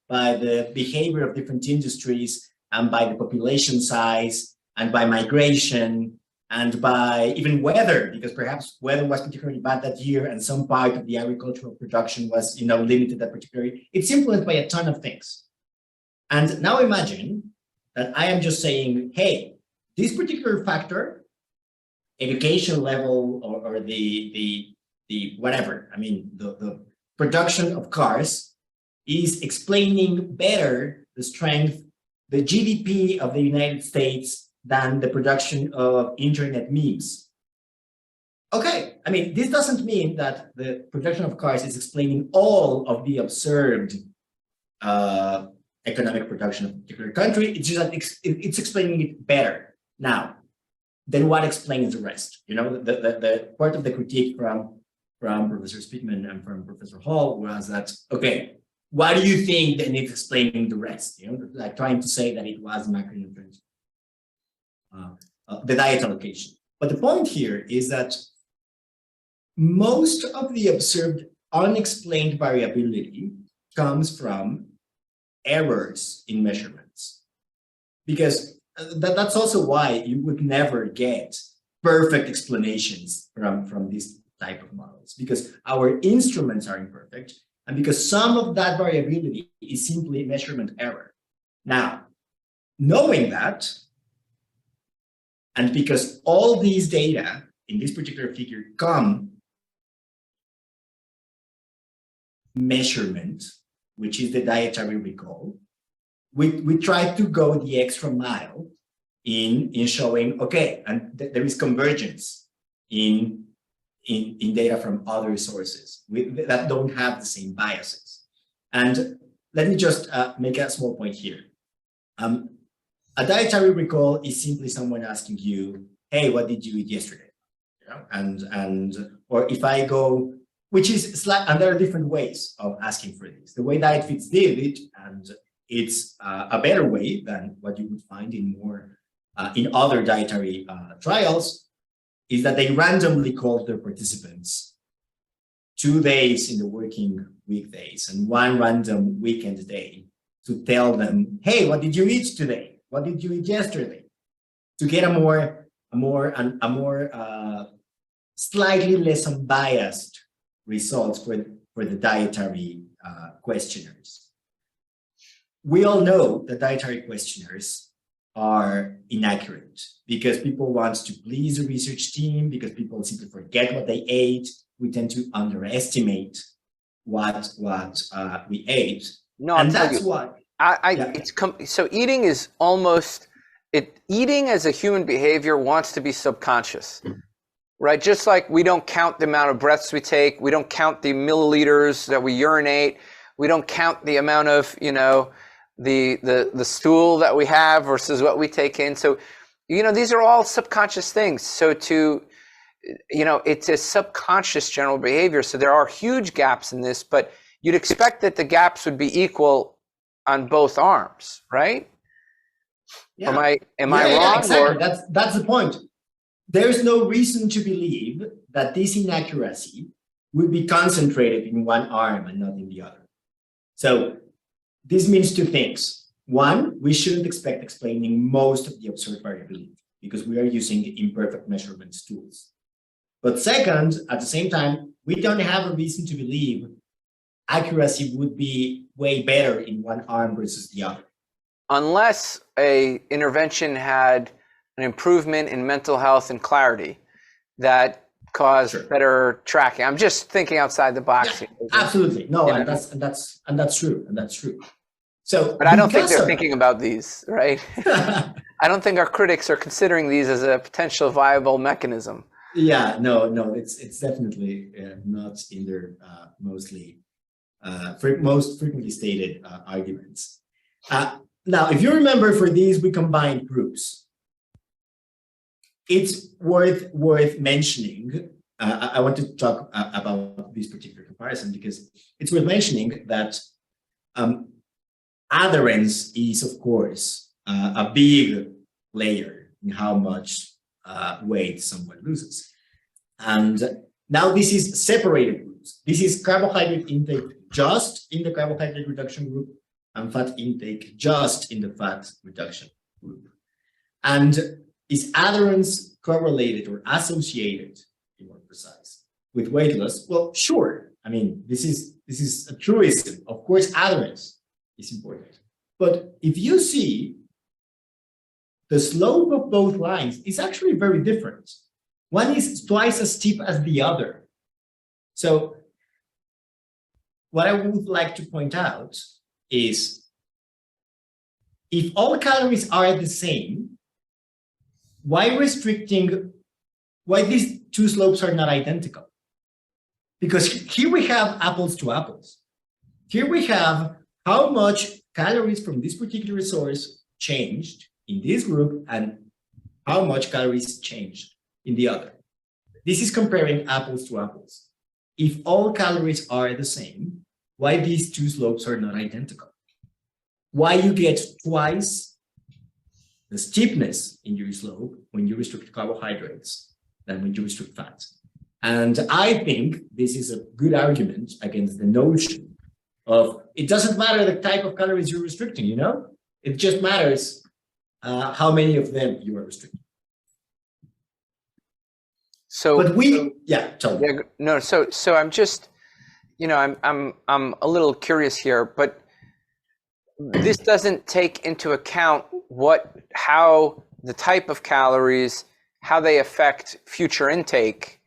by the behavior of different industries, and by the population size, and by migration, and by even weather, because perhaps weather was particularly bad that year, and some part of the agricultural production was, limited that particular year. It's influenced by a ton of things. And now imagine that I am just saying, hey, this particular factor, education level, or the whatever, I mean, the production of cars is explaining better the strength, the GDP of the United States than the production of internet memes. Okay, I mean, this doesn't mean that the production of cars is explaining all of the observed economic production of a particular country. It's just that it's explaining it better. Now, then what explains the rest? The part of the critique from Professor Spiegman and from Professor Hall was that, okay, what do you think then it's explaining the rest? Like trying to say that it was macronutrients, the diet allocation. But the point here is that most of the observed unexplained variability comes from errors in measurements. Because that's also why you would never get perfect explanations from this type of models, because our instruments are imperfect, and because some of that variability is simply measurement error. Now, knowing that, and because all these data in this particular figure come measurement, which is the dietary recall, we try to go the extra mile in showing, okay, and there is convergence in data from other sources that don't have the same biases. And let me just make a small point here. A dietary recall is simply someone asking you, hey, what did you eat yesterday? You know, or if I go, which is and there are different ways of asking for this. The way DIETFITS did it, and it's a better way than what you would find in in other dietary trials, is that they randomly called their participants 2 days in the working weekdays and 1 random weekend day to tell them, hey, what did you eat today? What did you eat yesterday? To get a more slightly less unbiased results for the dietary questionnaires. We all know that dietary questionnaires are inaccurate because people want to please the research team, because people simply forget what they ate. We tend to underestimate what we ate. No, and that's why. So eating is almost eating as a human behavior wants to be subconscious, right? Just like we don't count the amount of breaths we take, we don't count the milliliters that we urinate, we don't count the amount of, the stool that we have versus what we take in. So, these are all subconscious things. So it's a subconscious general behavior. So there are huge gaps in this, but you'd expect that the gaps would be equal on both arms, right? Yeah. Am I wrong? Yeah, exactly. That's the point. There's no reason to believe that this inaccuracy would be concentrated in one arm and not in the other. So this means 2 things. One, we shouldn't expect explaining most of the observed variability because we are using imperfect measurements tools. But second, at the same time, we don't have a reason to believe accuracy would be way better in one arm versus the other. Unless a intervention had an improvement in mental health and clarity that caused better tracking. I'm just thinking outside the box. Yeah, absolutely. No, and that's true. So, but I don't think they're thinking about these, right? I don't think our critics are considering these as a potential viable mechanism. Yeah, no, it's definitely not in their most frequently stated arguments. Now, if you remember, for these we combined groups. It's worth mentioning. I want to talk about this particular comparison because it's worth mentioning that adherence is, of course, a big layer in how much weight someone loses. And now this is separated groups. This is carbohydrate intake just in the carbohydrate reduction group and fat intake just in the fat reduction group. And is adherence correlated or associated, to be more precise, with weight loss? Well, sure. I mean, this is a truism. Of course, adherence is important. But if you see, the slope of both lines is actually very different. One is twice as steep as the other. So what I would like to point out is if all calories are the same, why these 2 slopes are not identical? Because here we have apples to apples. Here we have how much calories from this particular source changed in this group and how much calories changed in the other. This is comparing apples to apples. If all calories are the same, why these 2 slopes are not identical? Why you get twice the steepness in your slope when you restrict carbohydrates than when you restrict fat? And I think this is a good argument against the notion of it doesn't matter the type of calories you're restricting, you know? It just matters how many of them you are restricting. So, but tell me. no. So I'm just, I'm a little curious here, but this doesn't take into account how the type of calories, how they affect future intake,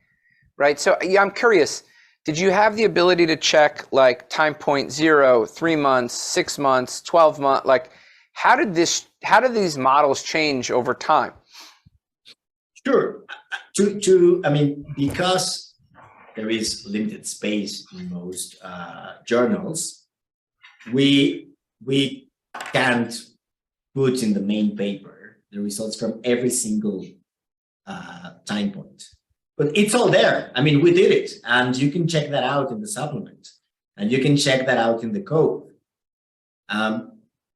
right? So yeah, I'm curious. Did you have the ability to check like time point 0, 3 months, 6 months, 12 months? Like, how did these models change over time? Sure. Because there is limited space in most journals, we can't put in the main paper the results from every single time point. But it's all there. We did it, and you can check that out in the supplement, and you can check that out in the code.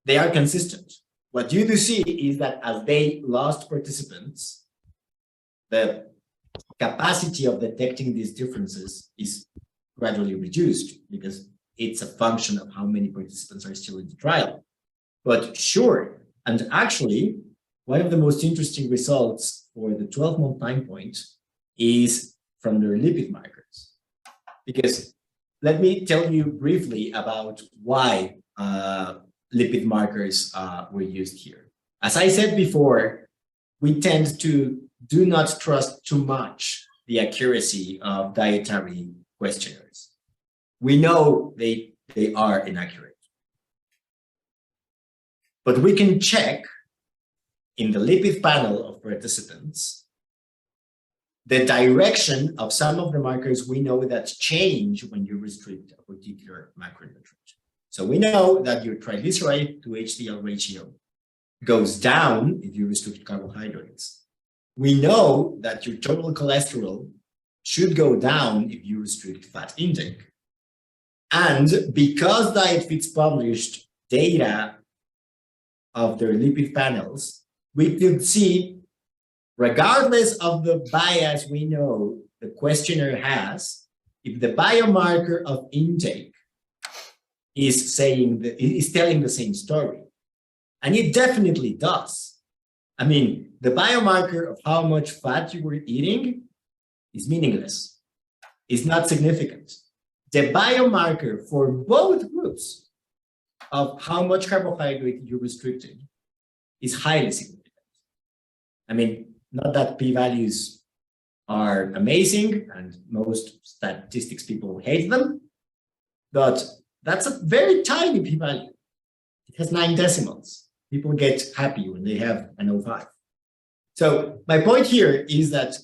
They are consistent. What you do see is that as they lost participants, the capacity of detecting these differences is gradually reduced because it's a function of how many participants are still in the trial. But sure, and actually, one of the most interesting results for the 12-month time point is from their lipid markers. Because let me tell you briefly about why lipid markers were used here. As I said before, we tend to do not trust too much the accuracy of dietary questionnaires. We know they are inaccurate. But we can check in the lipid panel of participants the direction of some of the markers we know that change when you restrict a particular macronutrient. So we know that your triglyceride to HDL ratio goes down if you restrict carbohydrates. We know that your total cholesterol should go down if you restrict fat intake. And because DIETFITS published data of their lipid panels, we could see, regardless of the bias we know the questionnaire has, if the biomarker of intake is telling the same story. And it definitely does. The biomarker of how much fat you were eating is meaningless. It's not significant. The biomarker for both groups of how much carbohydrate you restricted is highly significant. Not that p-values are amazing and most statistics people hate them, but that's a very tiny p-value. It has 9 decimals. People get happy when they have an 0.05. So my point here is that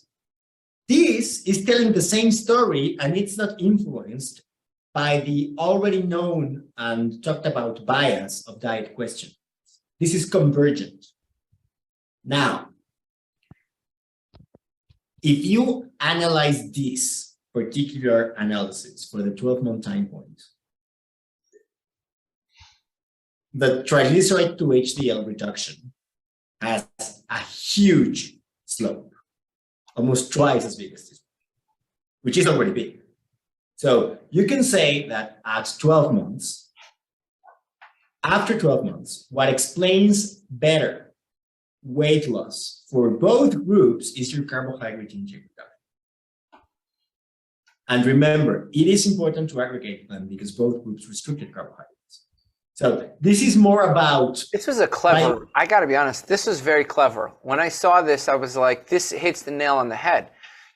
this is telling the same story, and it's not influenced by the already known and talked about bias of diet questions. This is convergent. Now, if you analyze this particular analysis for the 12-month time point, the triglyceride to HDL reduction has a huge slope, almost twice as big as this, which is already big. So you can say that at 12 months, after 12 months, what explains better weight loss for both groups is your carbohydrate intake reduction. And remember, it is important to aggregate them because both groups restricted carbohydrates. So this is more about... This was a clever, I got to be honest, this was very clever. When I saw this, I was like, this hits the nail on the head.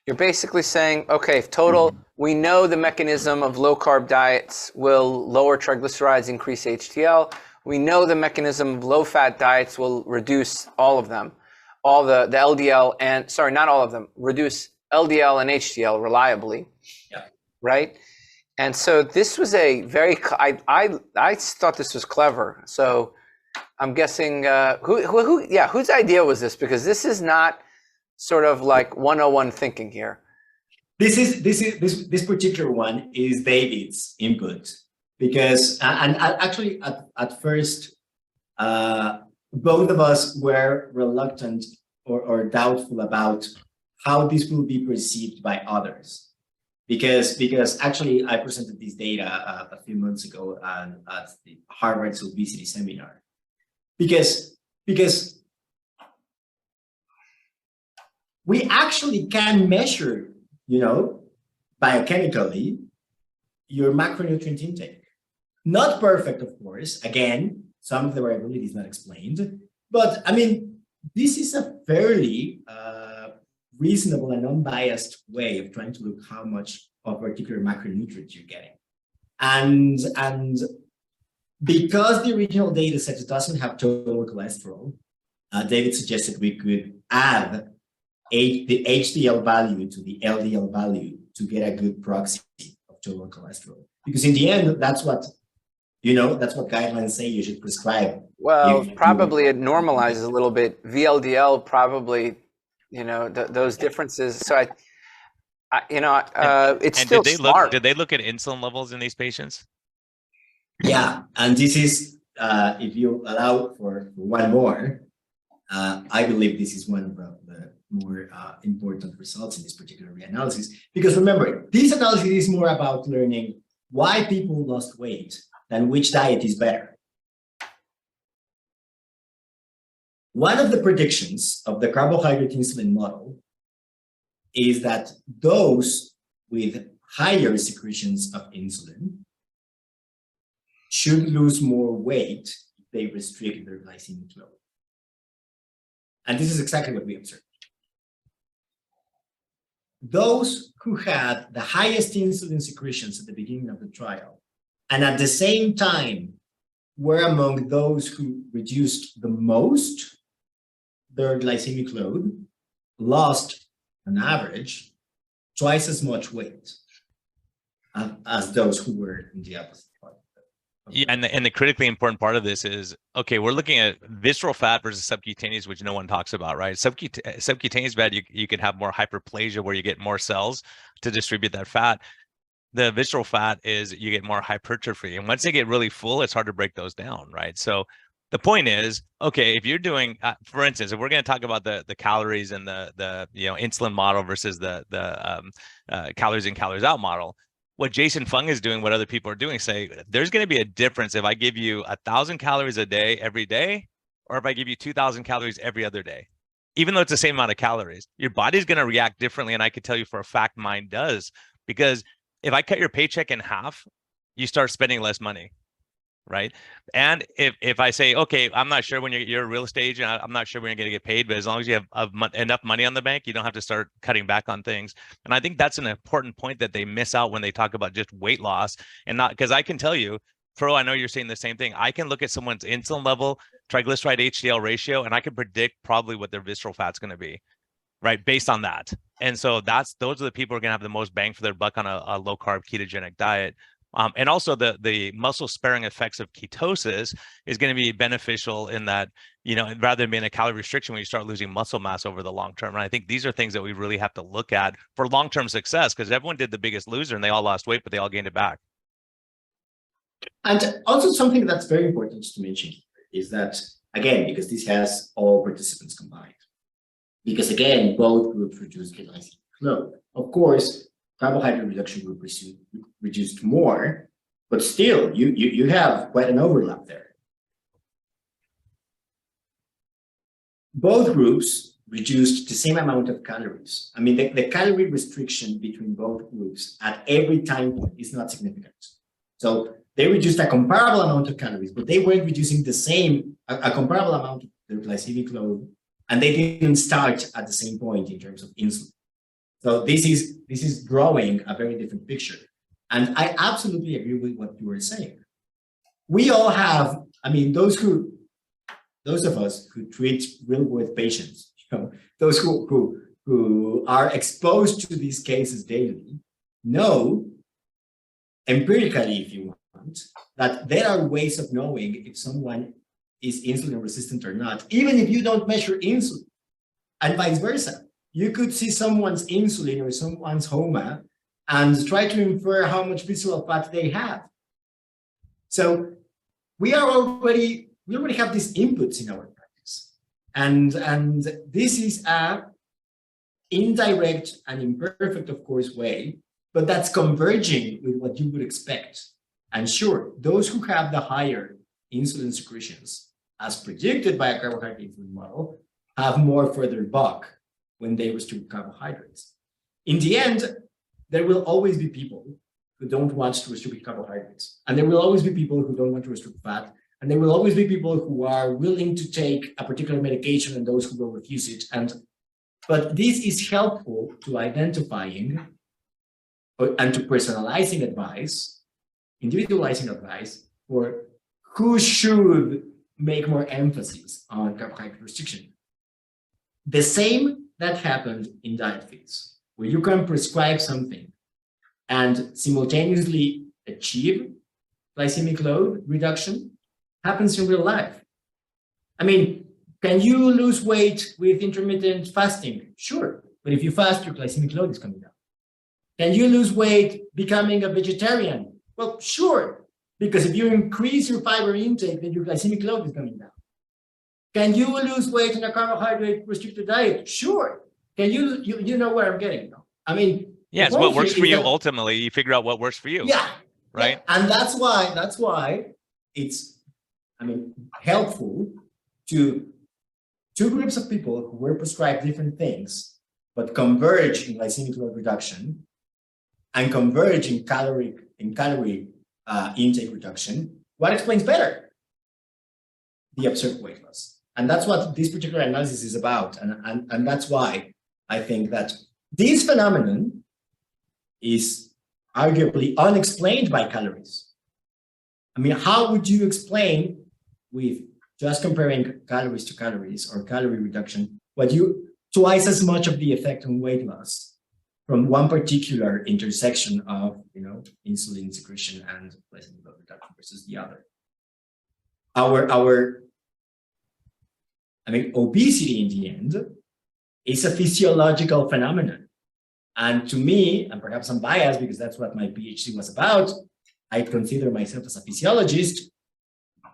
You're basically saying, okay, total, we know the mechanism of low carb diets will lower triglycerides, increase HDL. We know the mechanism of low fat diets will reduce all of them, all the LDL and, sorry, not all of them, reduce LDL and HDL reliably, right? And so this was a very, I thought this was clever. So I'm guessing, whose idea was this? Because this is not sort of like 101 thinking here. This particular one is David's input because, and actually at first, both of us were reluctant or doubtful about how this will be perceived by others. because actually I presented this data a few months ago at the Harvard's obesity seminar. Because we actually can measure, biochemically, your macronutrient intake. Not perfect, of course. Again, some of the variability is not explained. But I mean, this is a fairly reasonable and unbiased way of trying to look how much of a particular macronutrient you're getting. And because the original data set doesn't have total cholesterol, David suggested we could add the HDL value to the LDL value to get a good proxy of total cholesterol. Because in the end, that's what guidelines say you should prescribe. Well, probably it normalizes a little bit. VLDL probably, those differences. So it's still smart. Did they look at insulin levels in these patients? Yeah, and this is, if you allow for one more, I believe this is one of the more important results in this particular reanalysis. Because remember, this analysis is more about learning why people lost weight than which diet is better. One of the predictions of the carbohydrate insulin model is that those with higher secretions of insulin should lose more weight if they restrict their glycemic load. And this is exactly what we observed. Those who had the highest insulin secretions at the beginning of the trial, and at the same time were among those who reduced the most their glycemic load, lost on average twice as much weight as those who were in the opposite part. Yeah, and the critically important part of this is, okay, we're looking at visceral fat versus subcutaneous, which no one talks about, right? Subcutaneous fat, you could have more hyperplasia where you get more cells to distribute that fat. The visceral fat is you get more hypertrophy. And once they get really full, it's hard to break those down, right? So the point is, okay, if you're doing, for instance, if we're going to talk about the calories and the insulin model versus the calories in, calories out model, what Jason Fung is doing, what other people are doing, say there's going to be a difference if I give you 1,000 calories a day every day, or if I give you 2,000 calories every other day. Even though it's the same amount of calories, your body's going to react differently. And I could tell you for a fact mine does, because if I cut your paycheck in half, you start spending less money, right? And if I say, okay, I'm not sure when you're a real estate agent, I'm not sure when you're going to get paid, but as long as you have enough money on the bank, you don't have to start cutting back on things. And I think that's an important point that they miss out when they talk about just weight loss, and not, because I can tell you, Fro, I know you're saying the same thing. I can look at someone's insulin level, triglyceride HDL ratio, and I can predict probably what their visceral fat's going to be, right? Based on that. And so those are the people who are going to have the most bang for their buck on a low carb ketogenic diet. And also the muscle sparing effects of ketosis is going to be beneficial in that, rather than being a calorie restriction when you start losing muscle mass over the long term. And I think these are things that we really have to look at for long-term success, because everyone did the Biggest Loser and they all lost weight, but they all gained it back. And also something that's very important to mention is that, again, because this has all participants combined, because again, both groups reduced glycemic load. Of course, carbohydrate reduction group reduced more, but still, you have quite an overlap there. Both groups reduced the same amount of calories. I mean, the calorie restriction between both groups at every time point is not significant. So they reduced a comparable amount of calories, but they weren't reducing a comparable amount of their glycemic load, and they didn't start at the same point in terms of insulin. So this is drawing a very different picture. And I absolutely agree with what you were saying. We all have, those of us who treat real world patients, those who are exposed to these cases daily, know empirically, if you want, that there are ways of knowing if someone is insulin resistant or not, even if you don't measure insulin, and vice versa. You could see someone's insulin or someone's HOMA and try to infer how much visceral fat they have. So we already have these inputs in our practice. And this is a indirect and imperfect, of course, way but that's converging with what you would expect. And sure, those who have the higher insulin secretions, as predicted by a carbohydrate insulin model, have more further buck when they restrict carbohydrates. In the end, there will always be people who don't want to restrict carbohydrates. And there will always be people who don't want to restrict fat. And there will always be people who are willing to take a particular medication and those who will refuse it. But this is helpful to identifying and to personalizing advice, individualizing advice for who should make more emphasis on carbohydrate restriction. The same that happened in DIETFITS, where you can prescribe something and simultaneously achieve glycemic load reduction, happens in real life. I mean, can you lose weight with intermittent fasting? Sure, but if you fast, your glycemic load is coming down. Can you lose weight becoming a vegetarian? Well, sure, because if you increase your fiber intake, then your glycemic load is coming down. Can you lose weight on a carbohydrate restricted diet? Sure. Can you know where I'm getting? I mean, yes, what works for you ultimately, you figure out what works for you. Yeah. Right. Yeah. And that's why it's, helpful to two groups of people who were prescribed different things, but converge in glycemic load reduction and converge in calorie intake reduction. What explains better? The observed weight loss. And that's what this particular analysis is about. And that's why I think that this phenomenon is arguably unexplained by calories. I mean, how would you explain with just comparing calories to calories or calorie reduction, twice as much of the effect on weight loss from one particular intersection of, insulin secretion and glycemic load reduction versus the other? Obesity in the end is a physiological phenomenon. And to me, and perhaps I'm biased because that's what my PhD was about, I consider myself as a physiologist.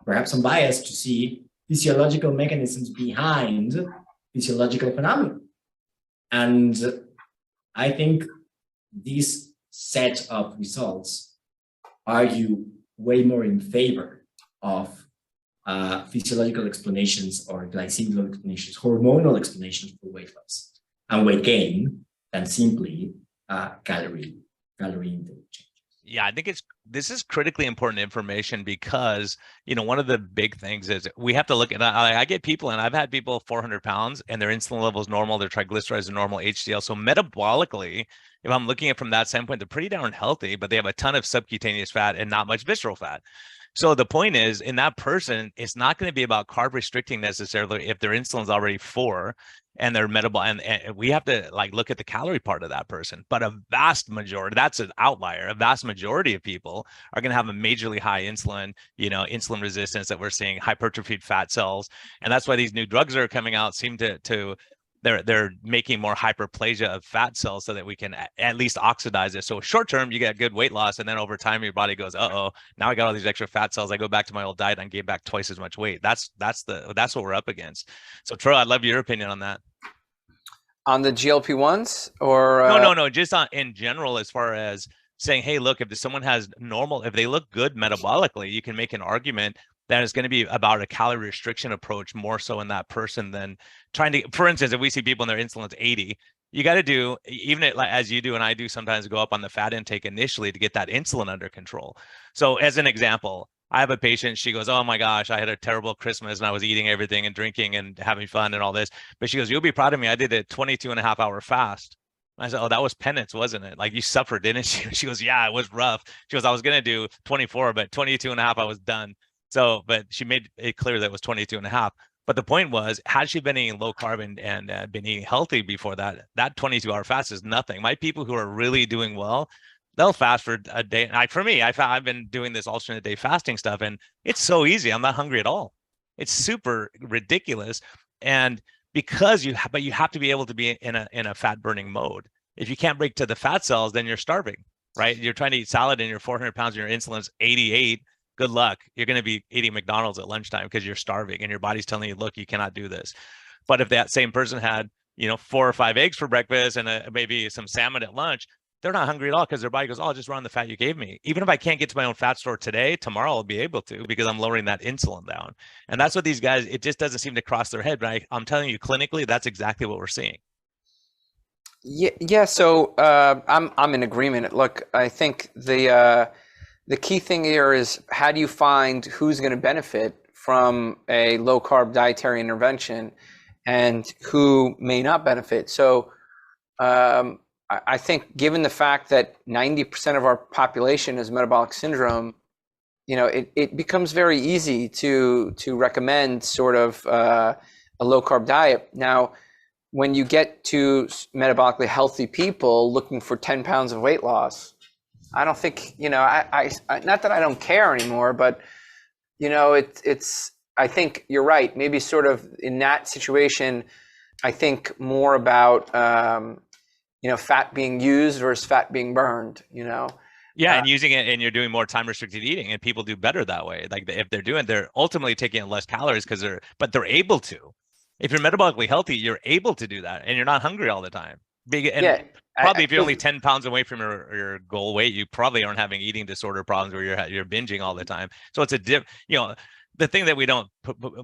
Perhaps I'm biased to see physiological mechanisms behind physiological phenomena. And I think this set of results argue way more in favor of physiological explanations or glycemic load explanations, hormonal explanations for weight loss and weight gain than simply calorie intake change. Yeah, I think this is critically important information because, one of the big things is we have to look at, I get people, and I've had people 400 pounds and their insulin level is normal, their triglycerides are normal, HDL. So metabolically, if I'm looking at it from that standpoint, they're pretty darn healthy, but they have a ton of subcutaneous fat and not much visceral fat. So the point is, in that person, it's not going to be about carb restricting necessarily if their insulin's already 4 and their metabolic, and we have to look at the calorie part of that person. But a vast majority, that's an outlier, a vast majority of people are going to have a majorly high insulin, insulin resistance that we're seeing, hypertrophied fat cells. And that's why these new drugs that are coming out seem to they're making more hyperplasia of fat cells so that we can at least oxidize it. So short term, you get good weight loss, and then over time, your body goes, now I got all these extra fat cells. I go back to my old diet and gain back twice as much weight. That's what we're up against. So Troy, I'd love your opinion on that. On the GLP-1s or no, just in general, as far as saying, hey, look, if someone has if they look good metabolically, you can make an argument that is going to be about a calorie restriction approach more so in that person than trying to, for instance, if we see people and their insulin's 80, you got to do, even as you do and I do sometimes, go up on the fat intake initially to get that insulin under control. So as an example, I have a patient, she goes, oh my gosh, I had a terrible Christmas and I was eating everything and drinking and having fun and all this. But she goes, you'll be proud of me. I did a 22.5-hour fast. I said, oh, that was penance, wasn't it? You suffered, didn't you? She goes, yeah, it was rough. She goes, I was going to do 24, but 22.5, I was done. So, but she made it clear that it was 22.5. But the point was, had she been eating low carb and been eating healthy before that 22-hour fast is nothing. My people who are really doing well, they'll fast for a day. For me, I've been doing this alternate day fasting stuff, and it's so easy. I'm not hungry at all. It's super ridiculous. And because you have to be able to be in a fat burning mode. If you can't break to the fat cells, then you're starving, right? You're trying to eat salad and you're 400 pounds and your insulin's 88. Good luck. You're going to be eating McDonald's at lunchtime because you're starving and your body's telling you, look, you cannot do this. But if that same person had, 4 or 5 eggs for breakfast and maybe some salmon at lunch, they're not hungry at all because their body goes, oh, I'll just run the fat you gave me. Even if I can't get to my own fat store today, tomorrow I'll be able to because I'm lowering that insulin down. And that's what these guys, it just doesn't seem to cross their head. But I'm telling you, clinically, that's exactly what we're seeing. Yeah. So I'm in agreement. Look, I think the key thing here is how do you find who's going to benefit from a low carb dietary intervention and who may not benefit. So I think given the fact that 90% of our population is metabolic syndrome, it becomes very easy to recommend sort of a low carb diet. Now, when you get to metabolically healthy people looking for 10 pounds of weight loss, I don't think, I not that I don't care anymore, but I think you're right. Maybe sort of in that situation, I think more about, fat being used versus fat being burned, Yeah, and using it, and you're doing more time restricted eating, and people do better that way. Like if they're ultimately taking in less calories but they're able to. If you're metabolically healthy, you're able to do that, and you're not hungry all the time. Probably if you're only 10 pounds away from your goal weight, you probably aren't having eating disorder problems where you're binging all the time. So it's the thing that we don't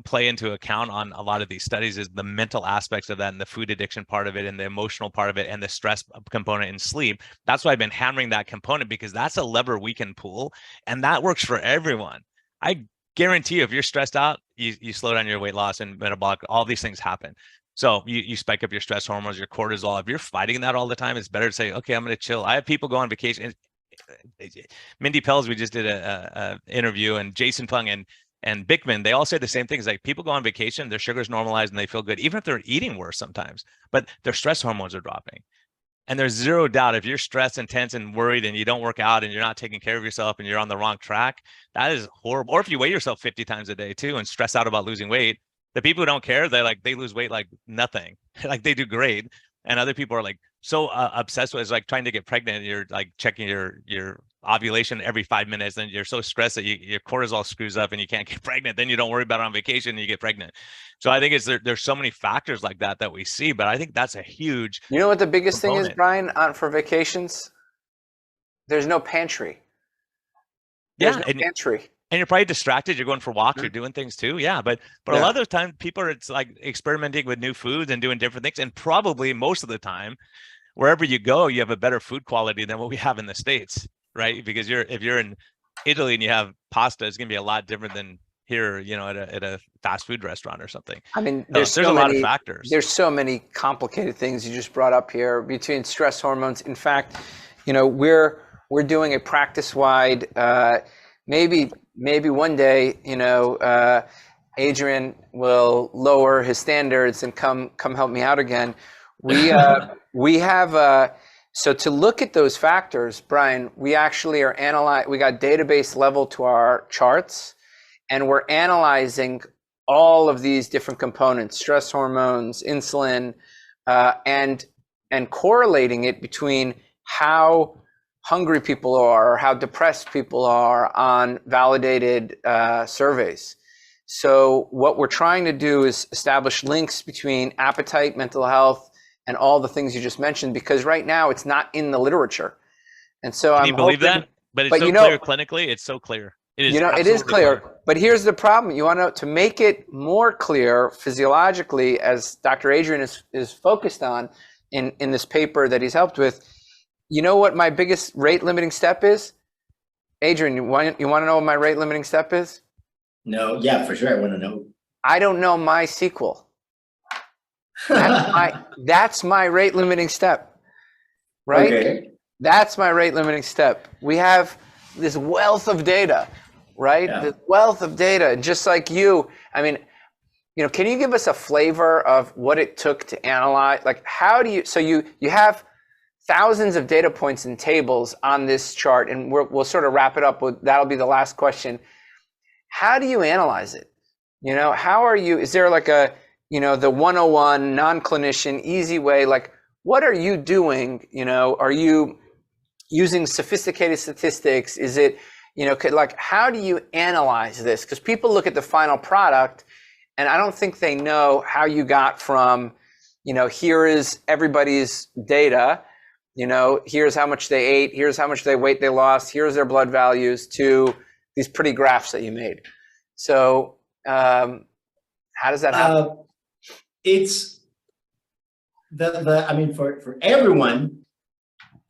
play into account on a lot of these studies is the mental aspects of that, and the food addiction part of it, and the emotional part of it, and the stress component in sleep. That's why I've been hammering that component, because that's a lever we can pull, and that works for everyone. I guarantee you, if you're stressed out, you slow down your weight loss and metabolic, all these things happen. So you spike up your stress hormones, your cortisol. If you're fighting that all the time, it's better to say, okay, I'm going to chill. I have people go on vacation. Mindy Pelz, we just did a interview, and Jason Fung and Bickman, they all say the same thing. It's like people go on vacation, their sugar's normalized and they feel good, even if they're eating worse sometimes, but their stress hormones are dropping. And there's zero doubt if you're stressed and tense and worried and you don't work out and you're not taking care of yourself and you're on the wrong track, that is horrible. Or if you weigh yourself 50 times a day too and stress out about losing weight, the people who don't care, they lose weight like nothing, like they do great. And other people are like so obsessed with, it's like trying to get pregnant. And you're like checking your ovulation every 5 minutes, and you're so stressed that your cortisol screws up and you can't get pregnant. Then you don't worry about it on vacation and you get pregnant. So I think there's so many factors like that we see, but I think that's a huge. You know what the biggest thing is, Brian, for vacations? There's no pantry. There's no pantry. And you're probably distracted. You're going for walks. You're doing things too. Yeah. But a lot of those times people it's like experimenting with new foods and doing different things. And probably most of the time, wherever you go, you have a better food quality than what we have in the States, right? Because if you're in Italy and you have pasta, it's going to be a lot different than here, at a fast food restaurant or something. I mean, there's a lot of factors. There's so many complicated things you just brought up here between stress hormones. In fact, we're doing a practice-wide, maybe one day, Adrian will lower his standards and come help me out again. We have so to look at those factors, Brian, we actually are we got database level to our charts, and we're analyzing all of these different components, stress hormones, insulin, and correlating it between how hungry people are or how depressed people are on validated surveys. So what we're trying to do is establish links between appetite, mental health, and all the things you just mentioned, because right now it's not in the literature. And so Can you believe that? But it's clear clinically. It's so clear. It is it is clear. But here's the problem. You want to make it more clear physiologically, as Dr. Adrian is focused on in this paper that he's helped with. You know what my biggest rate limiting step is? Adrian, you want to know what my rate limiting step is? No, yeah, for sure. I want to know. I don't know my sequel. That's my rate limiting step, right? Okay. That's my rate limiting step. We have this wealth of data, right? Yeah. This wealth of data. And just like you, I mean, can you give us a flavor of what it took to analyze? Like, how do you, so you have thousands of data points and tables on this chart, and we'll sort of wrap it up with, that'll be the last question. How do you analyze it? How are you, is there like the 101 non-clinician easy way? Like, what are you doing? Are you using sophisticated statistics? Is it, like, how do you analyze this? Because people look at the final product and I don't think they know how you got from, here is everybody's data you know, here's how much they ate, here's how much weight they lost, here's their blood values, to these pretty graphs that you made. So how does that happen? It's I mean, for everyone,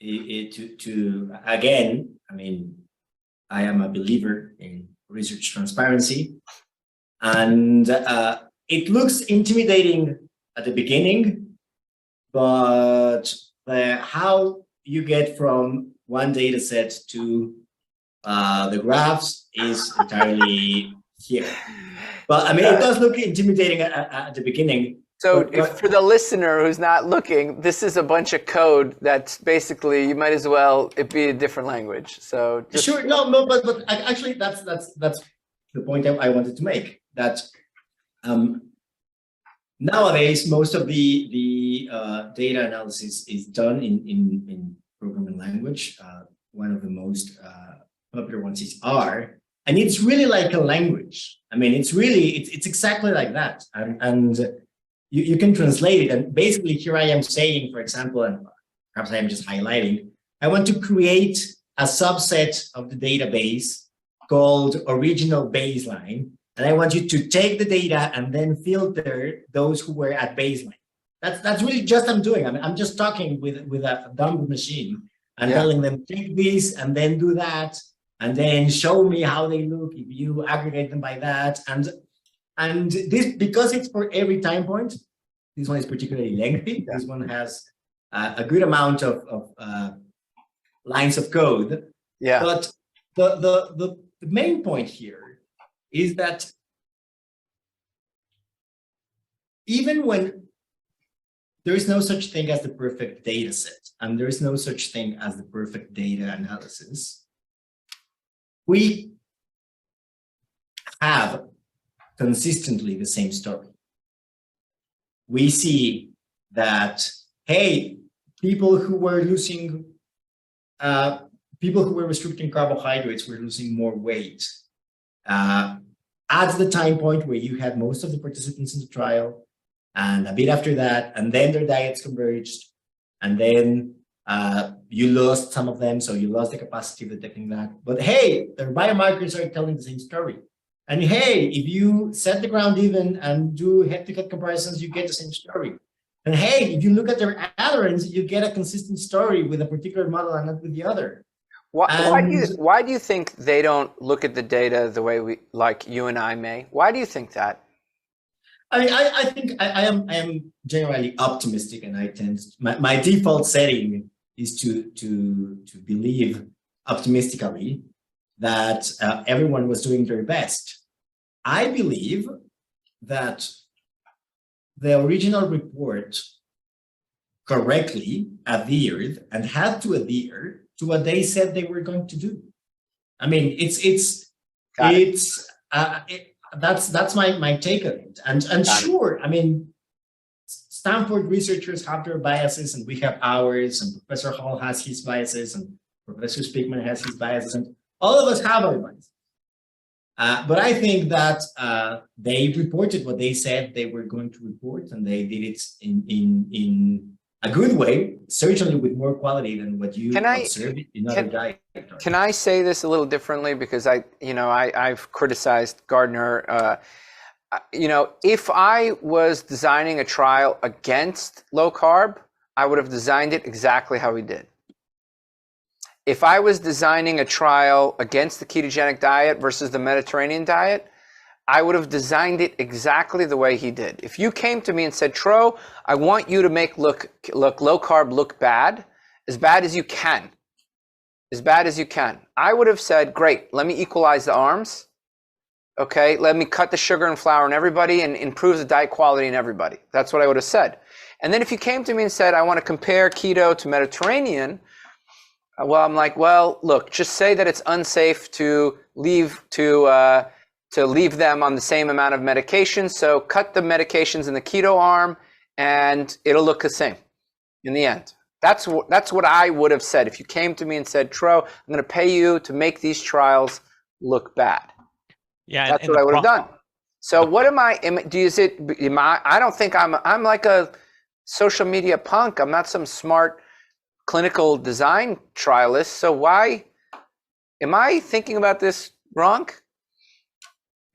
to again, I mean, I am a believer in research transparency, and it looks intimidating at the beginning, but how you get from one data set to the graphs is entirely here. But I mean, it does look intimidating at the beginning. So if for the listener who's not looking, this is a bunch of code that's basically, you might as well, it be a different language. So just... Sure, no, but actually that's the point I wanted to make, that nowadays most of the data analysis is done in programming language. One of the most popular ones is R, and it's really like a language. I mean, it's exactly like that, and you can translate it. And basically here I am saying, for example, and perhaps I am just highlighting, I want to create a subset of the database called original baseline. And I want you to take the data and then filter those who were at baseline. That's really just I'm doing. I mean, I'm just talking with a dumb machine and telling them, take this and then do that, and then show me how they look if you aggregate them by that. And this, because it's for every time point, this one is particularly lengthy. This one has a good amount of lines of code. Yeah. But the main point here is that even when there is no such thing as the perfect data set, and there is no such thing as the perfect data analysis, we have consistently the same story. We see that, hey, people who were restricting carbohydrates were losing more weight at the time point where you had most of the participants in the trial, and a bit after that, and then their diets converged, and then you lost some of them, so you lost the capacity of detecting that. But hey, their biomarkers are telling the same story. And hey, if you set the ground even and do head-to-head comparisons, you get the same story. And hey, if you look at their adherence, you get a consistent story with a particular model and not with the other. Why do you think they don't look at the data the way like you and I may? Why do you think that? I think I am generally optimistic, and I tend my default setting is to believe optimistically that everyone was doing their best. I believe that the original report correctly adhered and had to adhere to what they said they were going to do. I mean, that's my take on it. And sure, I mean, Stanford researchers have their biases, and we have ours, and Professor Hall has his biases, and Professor Speakman has his biases, and all of us have our biases. But I think that they reported what they said they were going to report, and they did it in a good way, certainly with more quality than what you observed in other diet. Can I say this a little differently? Because I've criticized Gardner. If I was designing a trial against low carb, I would have designed it exactly how he did. If I was designing a trial against the ketogenic diet versus the Mediterranean diet, I would have designed it exactly the way he did. If you came to me and said, Tro, I want you to make look low carb look bad as you can, I would have said, great, let me equalize the arms. Okay, let me cut the sugar and flour in everybody and improve the diet quality in everybody. That's what I would have said. And then if you came to me and said, I want to compare keto to Mediterranean, well, I'm like, well, look, just say that it's unsafe to leave them on the same amount of medications. So cut the medications in the keto arm, and it'll look the same in the end. That's what I would have said if you came to me and said, Tro, I'm going to pay you to make these trials look bad. Yeah, that's what I would have done. So what am I? I don't think I'm like a social media punk. I'm not some smart clinical design trialist. So why am I thinking about this wrong?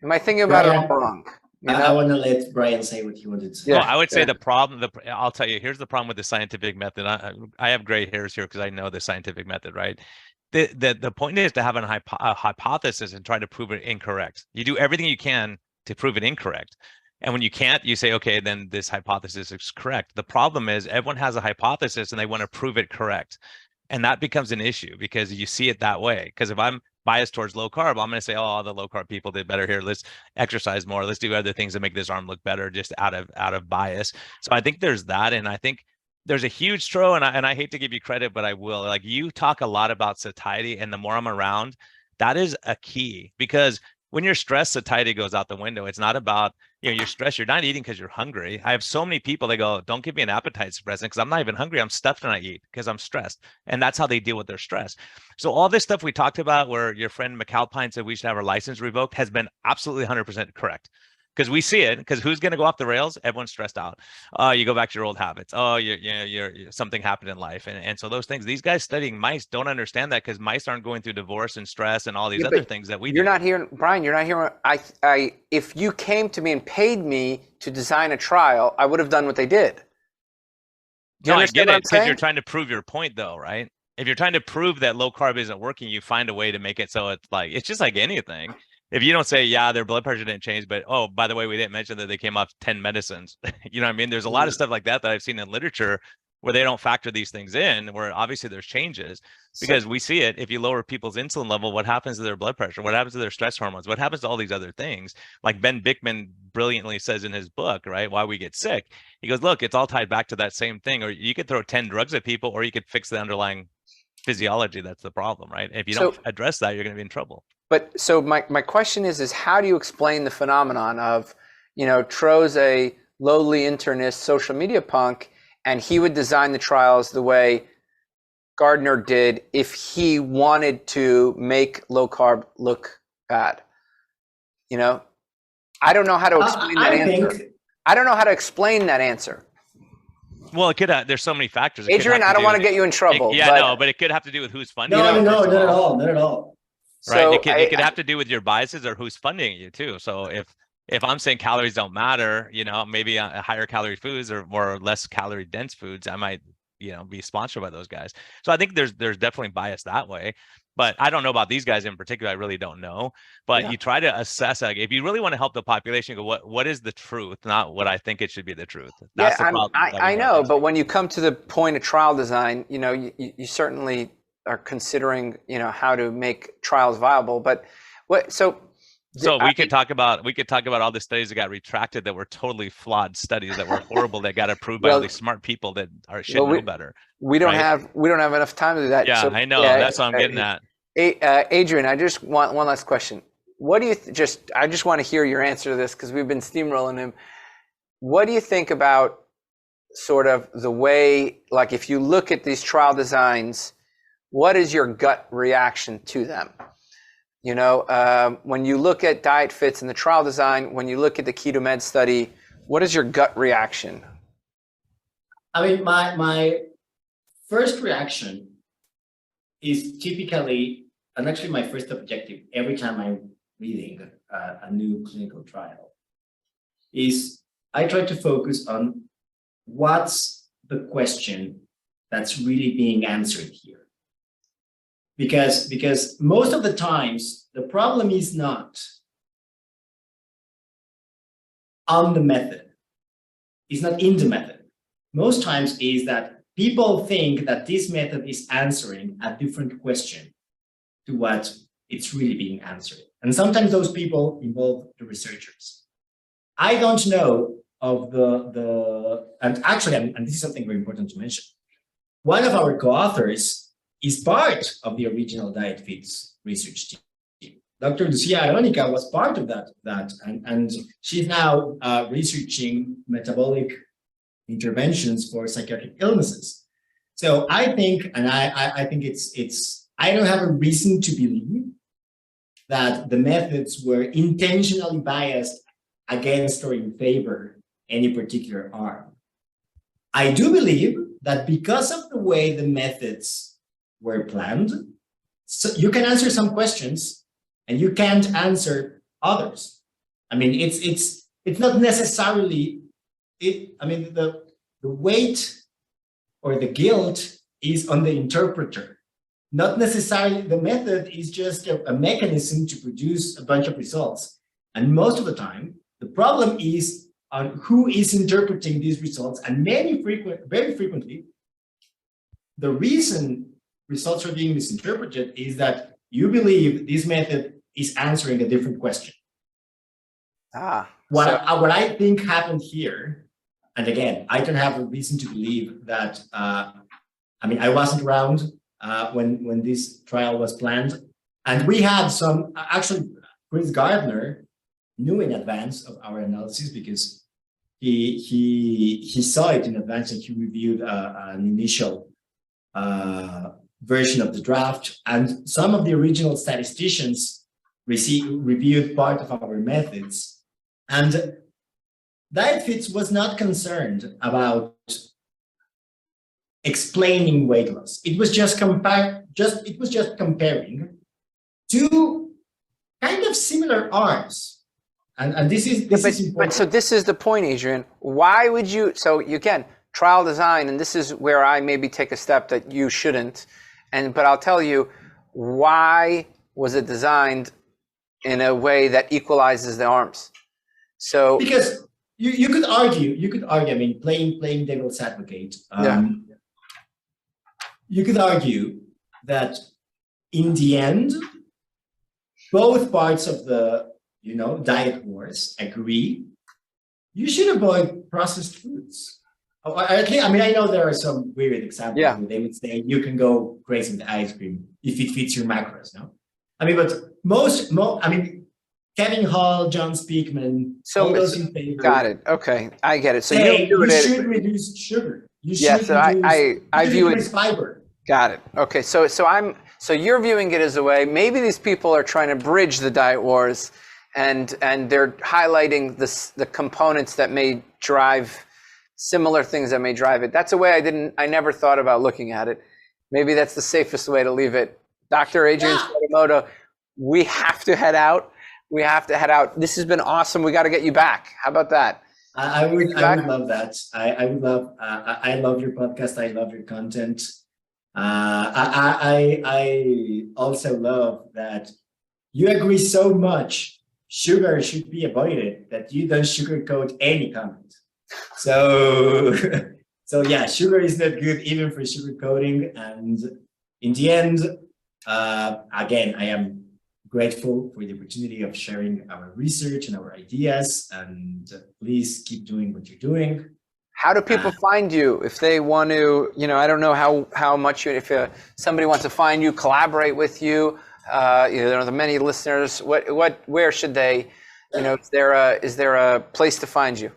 Am I thinking about it all wrong? You know? I want to let Brian say what he wanted to say. Yeah, I would say the problem, I'll tell you, here's the problem with the scientific method. I have gray hairs here because I know the scientific method, right? The point is to have a hypothesis and try to prove it incorrect. You do everything you can to prove it incorrect. And when you can't, you say, okay, then this hypothesis is correct. The problem is everyone has a hypothesis and they want to prove it correct. And that becomes an issue because you see it that way. Because if I'm biased towards low carb, I'm going to say, oh, the low carb people did better here. Let's exercise more. Let's do other things to make this arm look better, just out of bias. So I think there's that. And I think there's a huge throw, and I hate to give you credit, but I will. Like, you talk a lot about satiety, and the more I'm around, that is a key, because when you're stressed, satiety goes out the window. It's not about, you're stressed. You're not eating because you're hungry. I have so many people, they go, don't give me an appetite suppressant because I'm not even hungry. I'm stuffed and I eat because I'm stressed. And that's how they deal with their stress. So all this stuff we talked about where your friend McAlpine said we should have our license revoked has been absolutely 100% correct. Because we see it, because who's going to go off the rails? Everyone's stressed out. You go back to your old habits. Oh, you're something happened in life. And so those things, these guys studying mice don't understand that, because mice aren't going through divorce and stress and all these other things that we do. You're not hearing, Brian, you're not hearing, if you came to me and paid me to design a trial, I would have done what they did. No, I get it, because you're trying to prove your point though, right? If you're trying to prove that low carb isn't working, you find a way to make it so it's just like anything. If you don't say, yeah, their blood pressure didn't change, but, oh, by the way, we didn't mention that they came off 10 medicines. You know what I mean? There's a lot of stuff like that I've seen in literature where they don't factor these things in, where obviously there's changes, because we see it. If you lower people's insulin level, what happens to their blood pressure? What happens to their stress hormones? What happens to all these other things? Like Ben Bickman brilliantly says in his book, right? Why we get sick. He goes, look, it's all tied back to that same thing. Or you could throw 10 drugs at people, or you could fix the underlying physiology. That's the problem, right? If you don't address that, you're going to be in trouble. But so my question is how do you explain the phenomenon of, Tro's a lowly internist social media punk, and he would design the trials the way Gardner did if he wanted to make low carb look bad? I don't know how to explain that answer. I don't know how to explain that answer. Well, it could there's so many factors. Adrian, I don't want to get you in trouble. But it could have to do with who's funding. No, not at all. Right. So it could have to do with your biases or who's funding you too. So if I'm saying calories don't matter, maybe a higher calorie foods or less calorie dense foods, I might, be sponsored by those guys. So I think there's definitely bias that way. But I don't know about these guys in particular. I really don't know. But you try to assess, like, if you really want to help the population, go, what is the truth, not what I think it should be the truth. That's the problem. I know, but when you come to the point of trial design, you certainly are considering, how to make trials viable. But so we could talk about all the studies that got retracted that were totally flawed studies that were horrible, that got approved by all these smart people that should know better. We don't have enough time to do that. Yeah, so, I know. That's what I'm getting at. Adrian, I just want one last question. What do you I just want to hear your answer to this, because we've been steamrolling him. What do you think about sort of the way, like, if you look at these trial designs, what is your gut reaction to them? When you look at DIETFITS and the trial design, when you look at the Keto Med study, what is your gut reaction? I mean, my first reaction is typically, and actually my first objective every time I'm reading a new clinical trial, is I try to focus on what's the question that's really being answered here. Because most of the times, the problem is not on the method. It's not in the method. Most times is that people think that this method is answering a different question to what it's really being answered. And sometimes those people involve the researchers. I don't know of and actually, and this is something very important to mention, one of our co-authors is part of the original DIETFITS research team. Dr. Lucia Aronica was part of that and she's now researching metabolic interventions for psychiatric illnesses. So I think, and I think I don't have a reason to believe that the methods were intentionally biased against or in favor any particular arm. I do believe that because of the way the methods were planned, so you can answer some questions and you can't answer others. I mean, it's not necessarily it. I mean, the weight or the guilt is on the interpreter. Not necessarily the method is just a mechanism to produce a bunch of results. And most of the time, the problem is on who is interpreting these results. And very frequently, the reason results are being misinterpreted is that you believe this method is answering a different question. What I think happened here, and again, I don't have a reason to believe that, I mean, I wasn't around when this trial was planned. And we had some, actually, Chris Gardner knew in advance of our analysis because he saw it in advance and he reviewed an initial version of the draft. And some of the original statisticians reviewed part of our methods. And DIETFITS was not concerned about explaining weight loss. It was just comparing two kind of similar arms. And this is important. But so this is the point, Adrian. Why would you, so again, trial design, and this is where I maybe take a step that you shouldn't, but I'll tell you, why was it designed in a way that equalizes the arms? So because you could argue, I mean, playing devil's advocate, you could argue that in the end, both parts of the diet wars agree you should avoid processed foods. Or at least, I mean, I know there are some weird examples where they would say you can go crazy with ice cream if it fits your macros, no? I mean, but I mean, Kevin Hall, John Speakman, all those in favor. Got it. Okay, I get it. So you should reduce sugar. You should I view it fiber. Got it. Okay, so you're viewing it as a way, maybe these people are trying to bridge the diet wars and they're highlighting the components that may drive similar things that may drive it. That's a way I never thought about looking at it. Maybe that's the safest way to leave it. Dr. Adrian Soto-Mota, we have to head out. This has been awesome. We got to get you back. How about that? I would love that. I would love. I love your podcast. I love your content. I also love that you agree so much. Sugar should be avoided that you don't sugarcoat any comment. So yeah, sugar is not good even for sugarcoating. And in the end, again, I am grateful for the opportunity of sharing our research and our ideas. And please keep doing what you're doing. How do people find you if they want to? I don't know how much if somebody wants to find you, collaborate with you. The many listeners. Where should they? Is there a place to find you?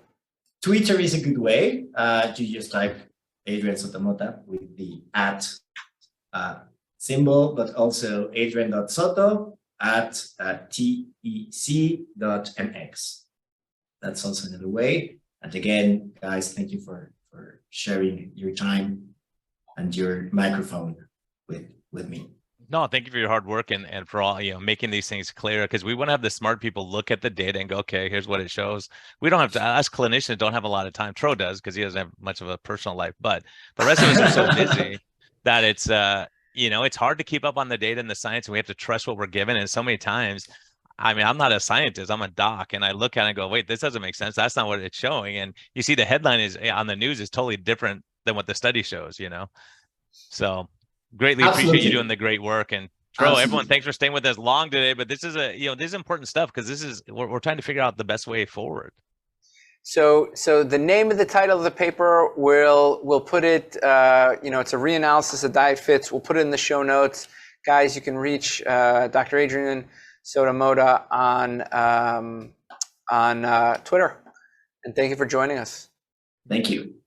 Twitter is a good way. You just type Adrian Soto-Mota with the @ symbol, but also adrian.soto @tec.mx. That's also another way. And again, guys, thank you for sharing your time and your microphone with me. No, thank you for your hard work and for all, making these things clear, because we want to have the smart people look at the data and go, okay, here's what it shows. We don't have to, us clinicians don't have a lot of time. Tro does, because he doesn't have much of a personal life, but the rest of us are so busy that it's, it's hard to keep up on the data and the science, and we have to trust what we're given. And so many times, I mean, I'm not a scientist, I'm a doc, and I look at it and go, wait, this doesn't make sense. That's not what it's showing. And you see the headline is on the news is totally different than what the study shows, So greatly appreciate you doing the great work. And Tro, everyone, thanks for staying with us long today, but this is this is important stuff, because we're trying to figure out the best way forward. So the name of the title of the paper, we'll put it, it's a reanalysis of DIETFITS. We'll put it in the show notes. Guys, you can reach Dr. Adrian Soto-Mota on Twitter. And thank you for joining us. Thank you.